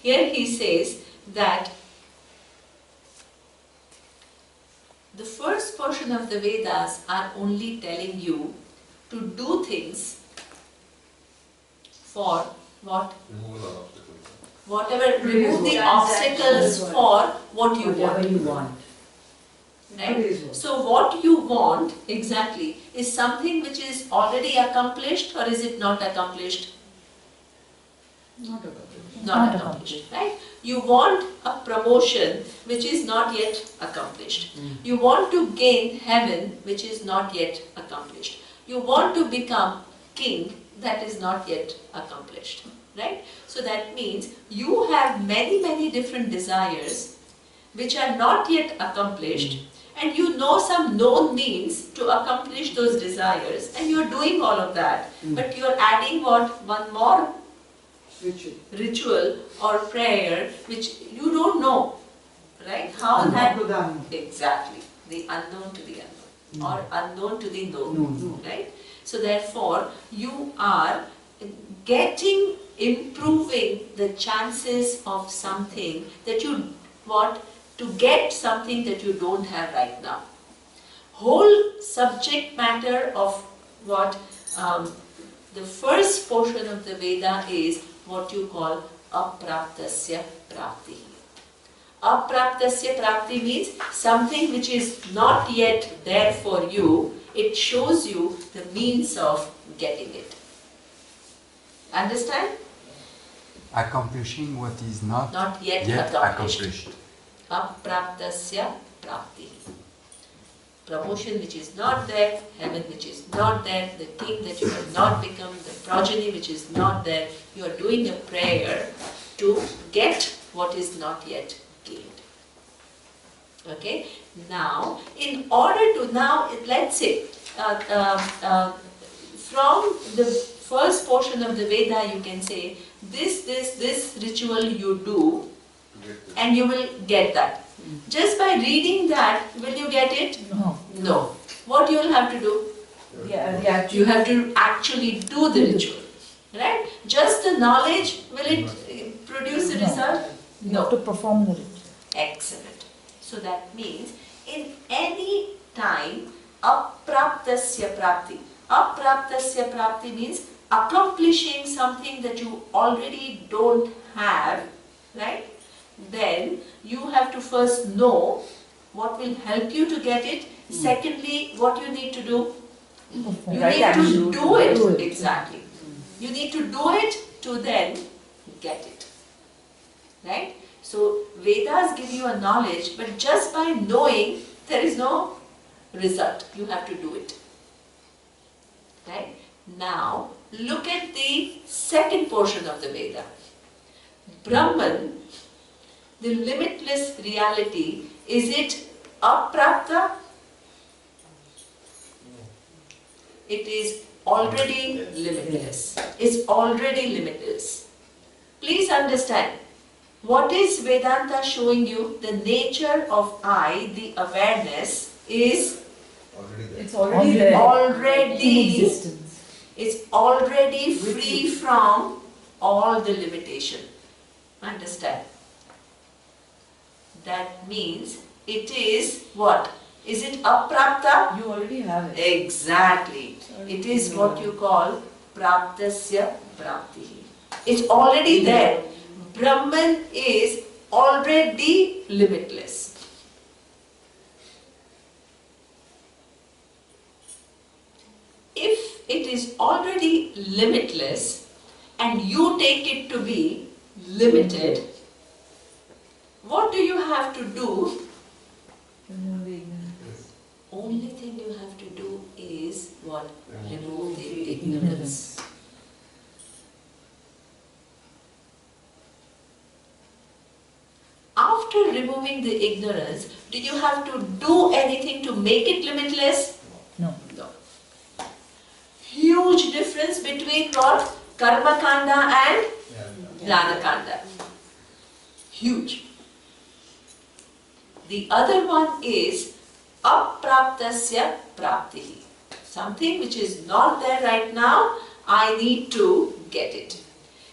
Here he says that the first portion of the Vedas are only telling you to do things for what? Whatever, remove the obstacles for what you want. Right? So what you want exactly is something which is already accomplished, or is it not accomplished? Not accomplished. Not accomplished, right? You want a promotion which is not yet accomplished. You want to gain heaven which is not yet accomplished. You want to become king that is not yet accomplished, right? So that means you have many different desires which are not yet accomplished, and you know some known means to accomplish those desires, and you are doing all of that, but you are adding one more ritual or prayer which you don't know, right? How that exactly, the unknown to the unknown, or unknown to the known, right? So therefore you are improving the chances of something that you want to get, something that you don't have right now. Whole subject matter of what the first portion of the Veda is what you call apraptasya prapti. Apraptasya prapti means something which is not yet there for you. It shows you the means of getting it. Understand? Accomplishing what is not yet accomplished. Apraptasya prapti. Promotion which is not there, heaven which is not there, the king that you have not become, the progeny which is not there. You are doing a prayer to get what is not yet gained. Okay? Now, in order to let's say, from the first portion of the Veda, you can say, this ritual you do, and you will get that. Just by reading that, will you get it? No. What you will have to do? You have to actually do the ritual. Right? Just the knowledge, will it produce a result? No. You have to perform the ritual. Excellent. So that means, in any time, apraptasya prapti. Apraptasya prapti means accomplishing something that you already don't have, right? Then you have to first know what will help you to get it. Secondly, what you need to do? You need to do it. Exactly. You need to do it to then get it. Right? So Vedas give you a knowledge, but just by knowing, there is no result. You have to do it. Right? Now, look at the second portion of the Veda. Brahman, the limitless reality, is it aprapta? It is already limitless. It's already limitless. Please understand, What is Vedanta showing you? The nature of I, the awareness, is It's already there. Already in existence. It's already free from all the limitation. Understand? That means it is what? Is it aprapta? You already have it. Exactly. It is what you call praptasya prapti. It's already there. Brahman is already limitless. If it is already limitless and you take it to be limited, what do you have to do? Remove the ignorance. Only thing you have to do is what? Remove the ignorance. After removing the ignorance, do you have to do anything to make it limitless? No. No. Huge difference between what? Karma kanda and jnana kanda. Huge. The other one is apraptasya praptihi. Something which is not there right now, I need to get it.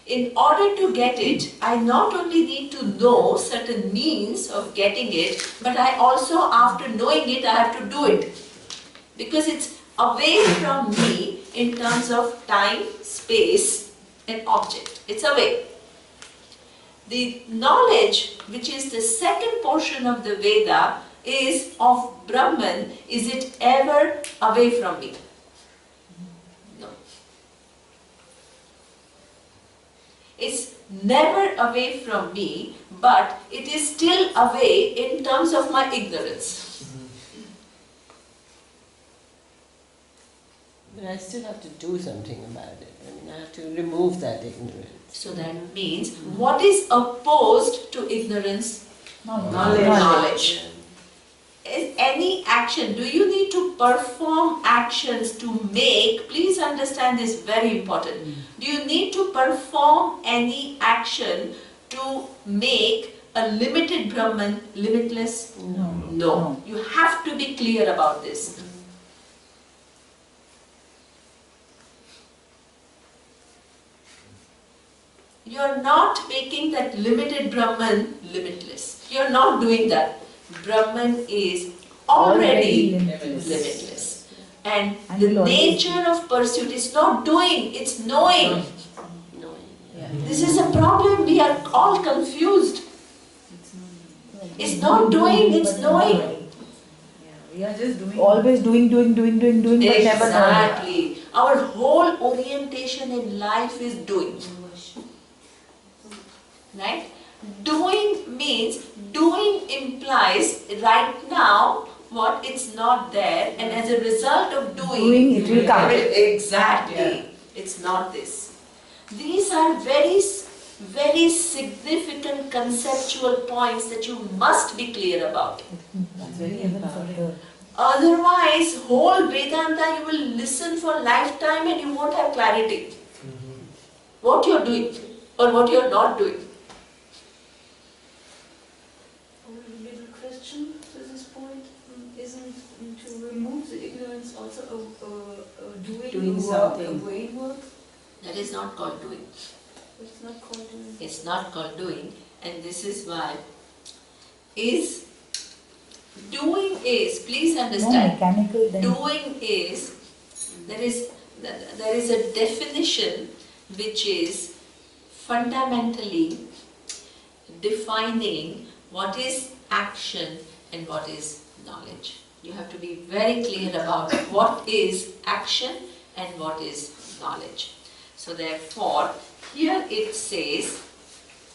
In order to get it, I not only need to know certain means of getting it, but I also, after knowing it, I have to do it. Because it's away from me in terms of time, space, and object. It's away. The knowledge, which is the second portion of the Veda, is of Brahman. Is it ever away from me? No. It's never away from me, but it is still away in terms of my ignorance. But I still have to do something about it. I mean, I have to remove that ignorance. So that means, what is opposed to ignorance? Knowledge. Knowledge. Is any action, do you need to perform actions to make, please understand this, very important. Do you need to perform any action to make a limited Brahman limitless? No. You have to be clear about this. You are not making that limited Brahman limitless. You are not doing that. Brahman is already limitless. And the nature of pursuit is not doing, it's knowing. This is a problem, we are all confused. It's not doing, it's knowing. We are just doing. Always doing, but never knowing. Exactly. Our whole orientation in life is doing. Right? Doing means, doing implies right now what, it's not there, and as a result of doing it will come. Exactly. It's not this. These are very, very significant conceptual points that you must be clear about. That's very important. Otherwise, whole Vedanta you will listen for lifetime and you won't have clarity. What you are doing or what you are not doing. Little question to this point, isn't to remove the ignorance also doing something. brain work? That is not called doing. It's not called doing. It's not called doing, and this is why. Doing is, please understand, mechanical then. doing is, there is a definition which is fundamentally defining what is action and what is knowledge. You have to be very clear about what is action and what is knowledge. So therefore, here it says,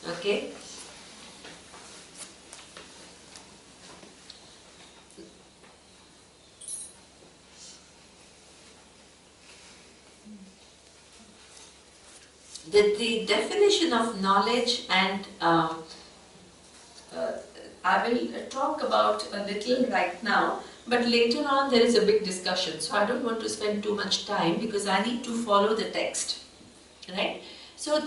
okay, that the definition of knowledge, and I will talk about a little right now, but later on there is a big discussion, so I don't want to spend too much time because I need to follow the text, right? So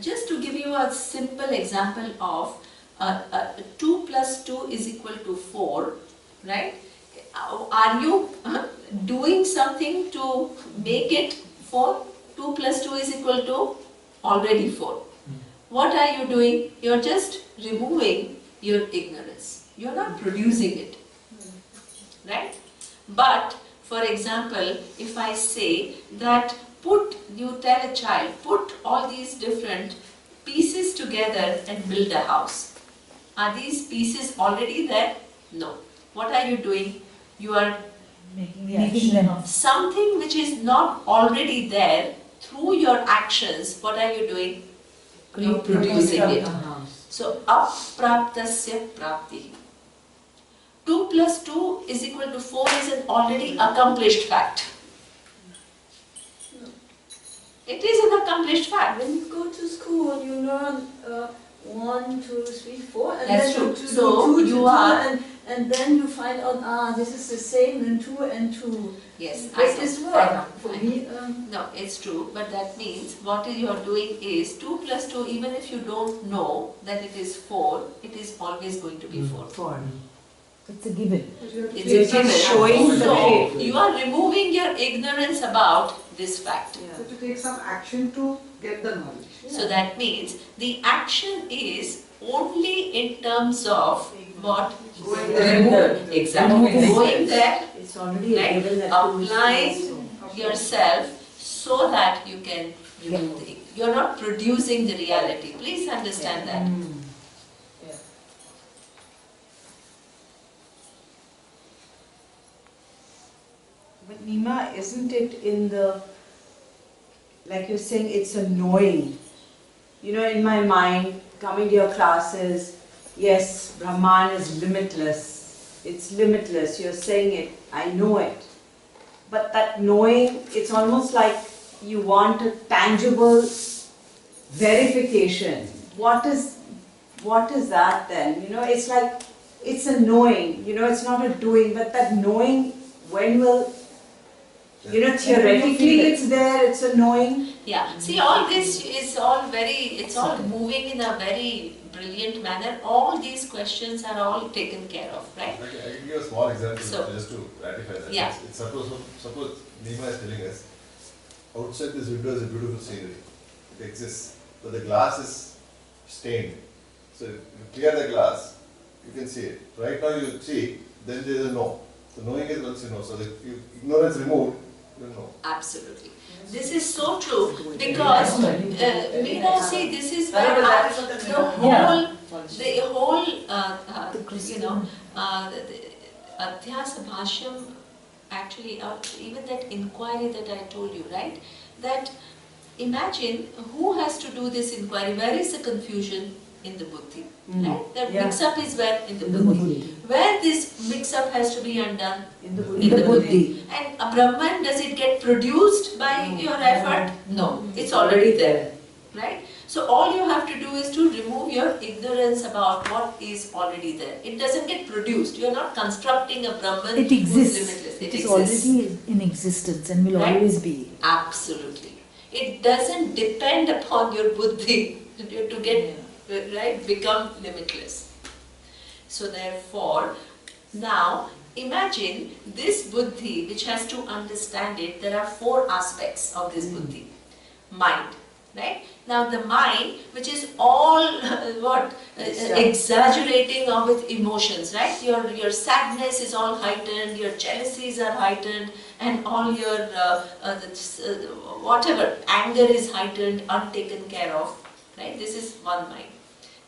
just to give you a simple example of 2 plus 2 is equal to 4, right? Are you doing something to make it 4? 2 plus 2 is equal to already 4. What are you doing? You're just removing your ignorance. You're not producing it, right? But, for example, if I say that you tell a child, put all these different pieces together and build a house. Are these pieces already there? No. What are you doing? You are making them something which is not already there. Through your actions, what are you doing? You're producing it. So, apraptasya prapti. 2 plus 2 is equal to 4 is an already accomplished fact. It is an accomplished fact. When you go to school, you learn 1, 2, 3, 4, and That's then true. to So do you are, and then you find out, this is the same in 2 and 2. yes, Does this work for me? No, it's true, but that means what you are doing is 2 plus 2, even if you don't know that it is 4, it is always going to be 4. It's a given. It's a given. Showing So you are removing your ignorance about this fact. So to take some action to get the knowledge. So that means the action is only in terms of what? Going there. Exactly. Going there, It's already right? given that Applying yourself so that you can remove the. You're not producing the reality. Please understand that. But Neema, isn't it in the, like you're saying, it's a knowing. You know, in my mind, coming to your classes, yes, Brahman is limitless. It's limitless. You're saying it. I know it. But that knowing, it's almost like you want a tangible verification. What is that then? You know, it's like, it's a knowing. You know, it's not a doing, but that knowing, when will, you know, theoretically it's there, it's a knowing. Yeah, see, all this is all it's all moving in a very brilliant manner. All these questions are all taken care of, right? I can give a small example So, just to ratify that. Yeah. It's suppose Neema is telling us, outside this window is a beautiful scenery. It exists, but the glass is stained. So if you clear the glass, you can see it. Right now you see, then there is a no. So knowing is once you know. So if ignorance removed, you know. Absolutely. This is so true because, Meera, see, this is where the whole, Advaita Bhasyam, actually, even that inquiry that I told you, right? That imagine who has to do this inquiry, where is the confusion? In the buddhi, right? The mix-up is where? In the buddhi. Where this mix-up has to be undone? In the buddhi. And a Brahman, does it get produced by your effort? No, it's already there, right? So all you have to do is to remove your ignorance about what is already there. It doesn't get produced. You are not constructing a Brahman It exists. who's limitless. It is exists. already in existence and will always be. Absolutely. It doesn't depend upon your buddhi to get become limitless. So therefore, now imagine this buddhi which has to understand it. There are 4 aspects of this buddhi. Mind, right? Now the mind, which is all exaggerating with emotions, right? Your sadness is all heightened, your jealousies are heightened, and all your whatever anger is heightened, untaken care of, right? This is one mind.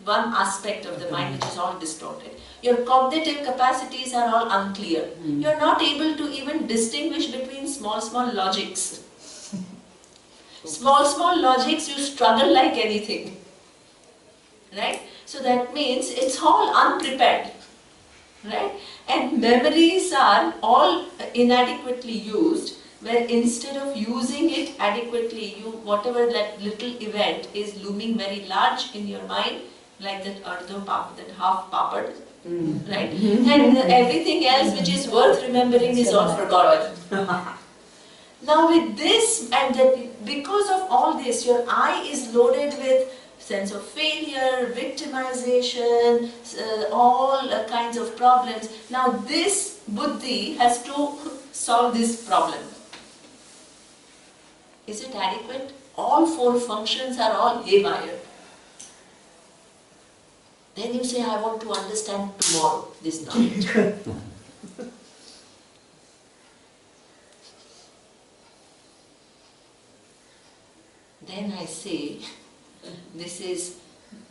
One aspect of the mind which is all distorted. Your cognitive capacities are all unclear. You are not able to even distinguish between small logics. Small logics, you struggle like anything, right? So that means it's all unprepared, right? And memories are all inadequately used, where instead of using it adequately, whatever that little event is looming very large in your mind, like that that half papad, right? And everything else which is worth remembering is all forgotten. Now with this, and that because of all this, your eye is loaded with sense of failure, victimization, all kinds of problems. Now this buddhi has to solve this problem. Is it adequate? All four functions are all haywire. Then you say, I want to understand tomorrow this knowledge. Then I say, this is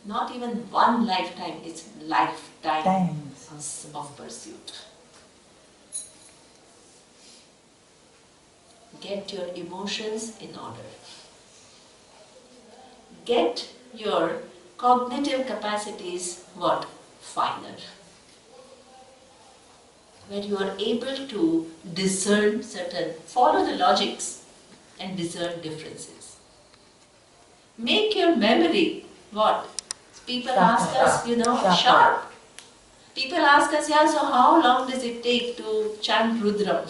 not even one lifetime, it's lifetimes of pursuit. Get your emotions in order. Get your cognitive capacities, finer. Where you are able to discern follow the logics and discern differences. Make your memory, People ask us, sharp. People ask us, so how long does it take to chant Rudram?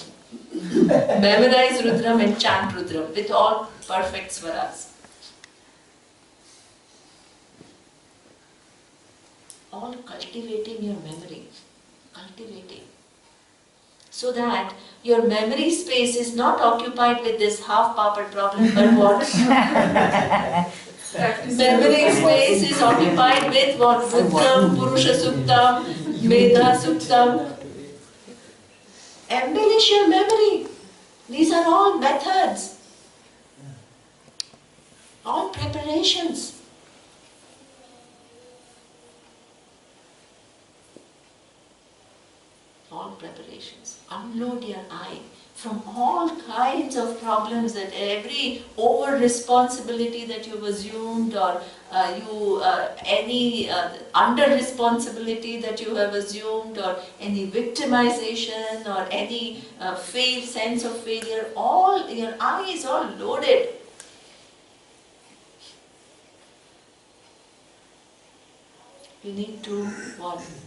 Memorize Rudram and chant Rudram with all perfect swaras. All cultivating your memory. So that your memory space is not occupied with this half-papad problem, but what? Memory space is occupied with what? Buddham, Purusha Suktam, Medha Suktam. Embellish your memory. These are all methods. All preparations. All preparations. Unload your eye from all kinds of problems, that every over-responsibility that you've assumed, or any under-responsibility that you have assumed, or any victimization, or any sense of failure, all your eye is all loaded. You need to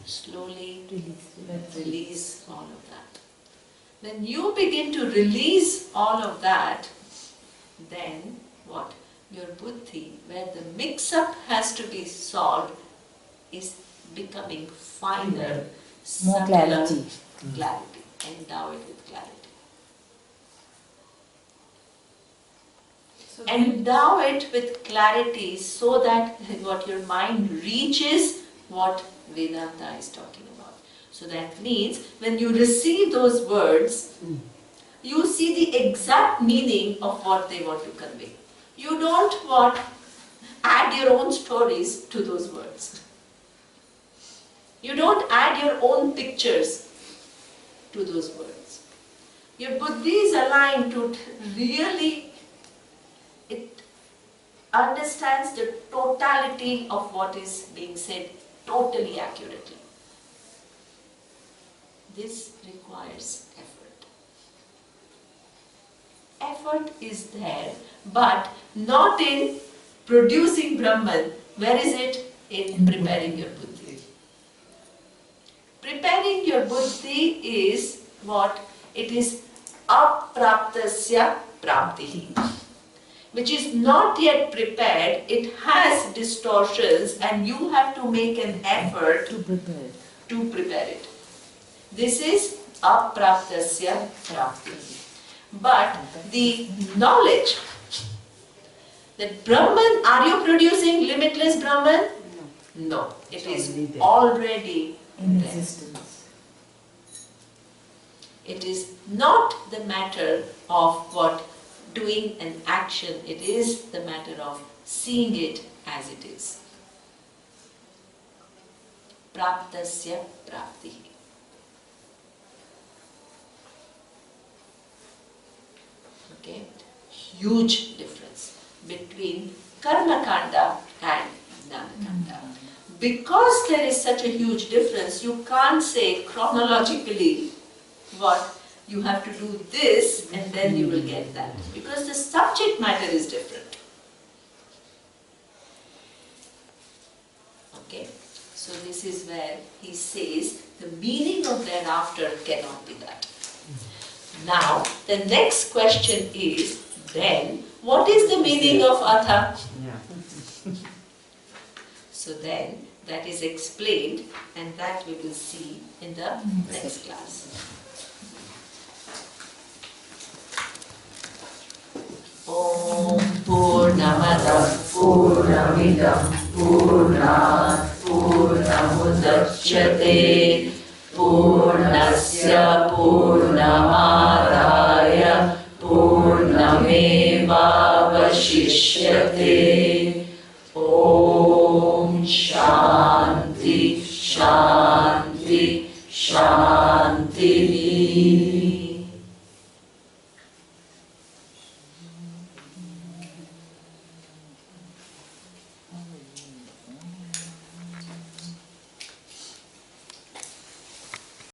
slowly release all of that. When you begin to release all of that, then your buddhi, where the mix-up has to be solved, is becoming finer, more clarity. Clarity. Endow it with clarity. Endow it with clarity so that your mind reaches what Vedanta is talking about. So that means when you receive those words, you see the exact meaning of what they want to convey. You don't add your own stories to those words. You don't add your own pictures to those words. Your buddhi is aligned to really, it understands the totality of what is being said totally accurately. This requires effort. Effort is there, but not in producing Brahman. Where is it? In preparing your buddhi. Preparing your buddhi is what? It is apraptasya praptihi, which is not yet prepared. It has distortions and you have to make an effort to prepare it. This is apraptasya praptihi. But the knowledge that Brahman, are you producing limitless Brahman? No, it is already in existence. It is not the matter of doing an action, it is the matter of seeing it as it is. Praptasya praptihi. Okay, huge difference between karma kanda and jnana kanda. Because there is such a huge difference, you can't say chronologically you have to do this and then you will get that. Because the subject matter is different. Okay, so this is where he says the meaning of thereafter cannot be that. Now, the next question is, then, what is the meaning of Atha? So then that is explained, and that we will see in the next class. Om Purnamada Purnamidam Purnat Purnamudachyate Purnasya Purnamadaya Purnamevavashishyate. Om Shanti Shanti Shanti.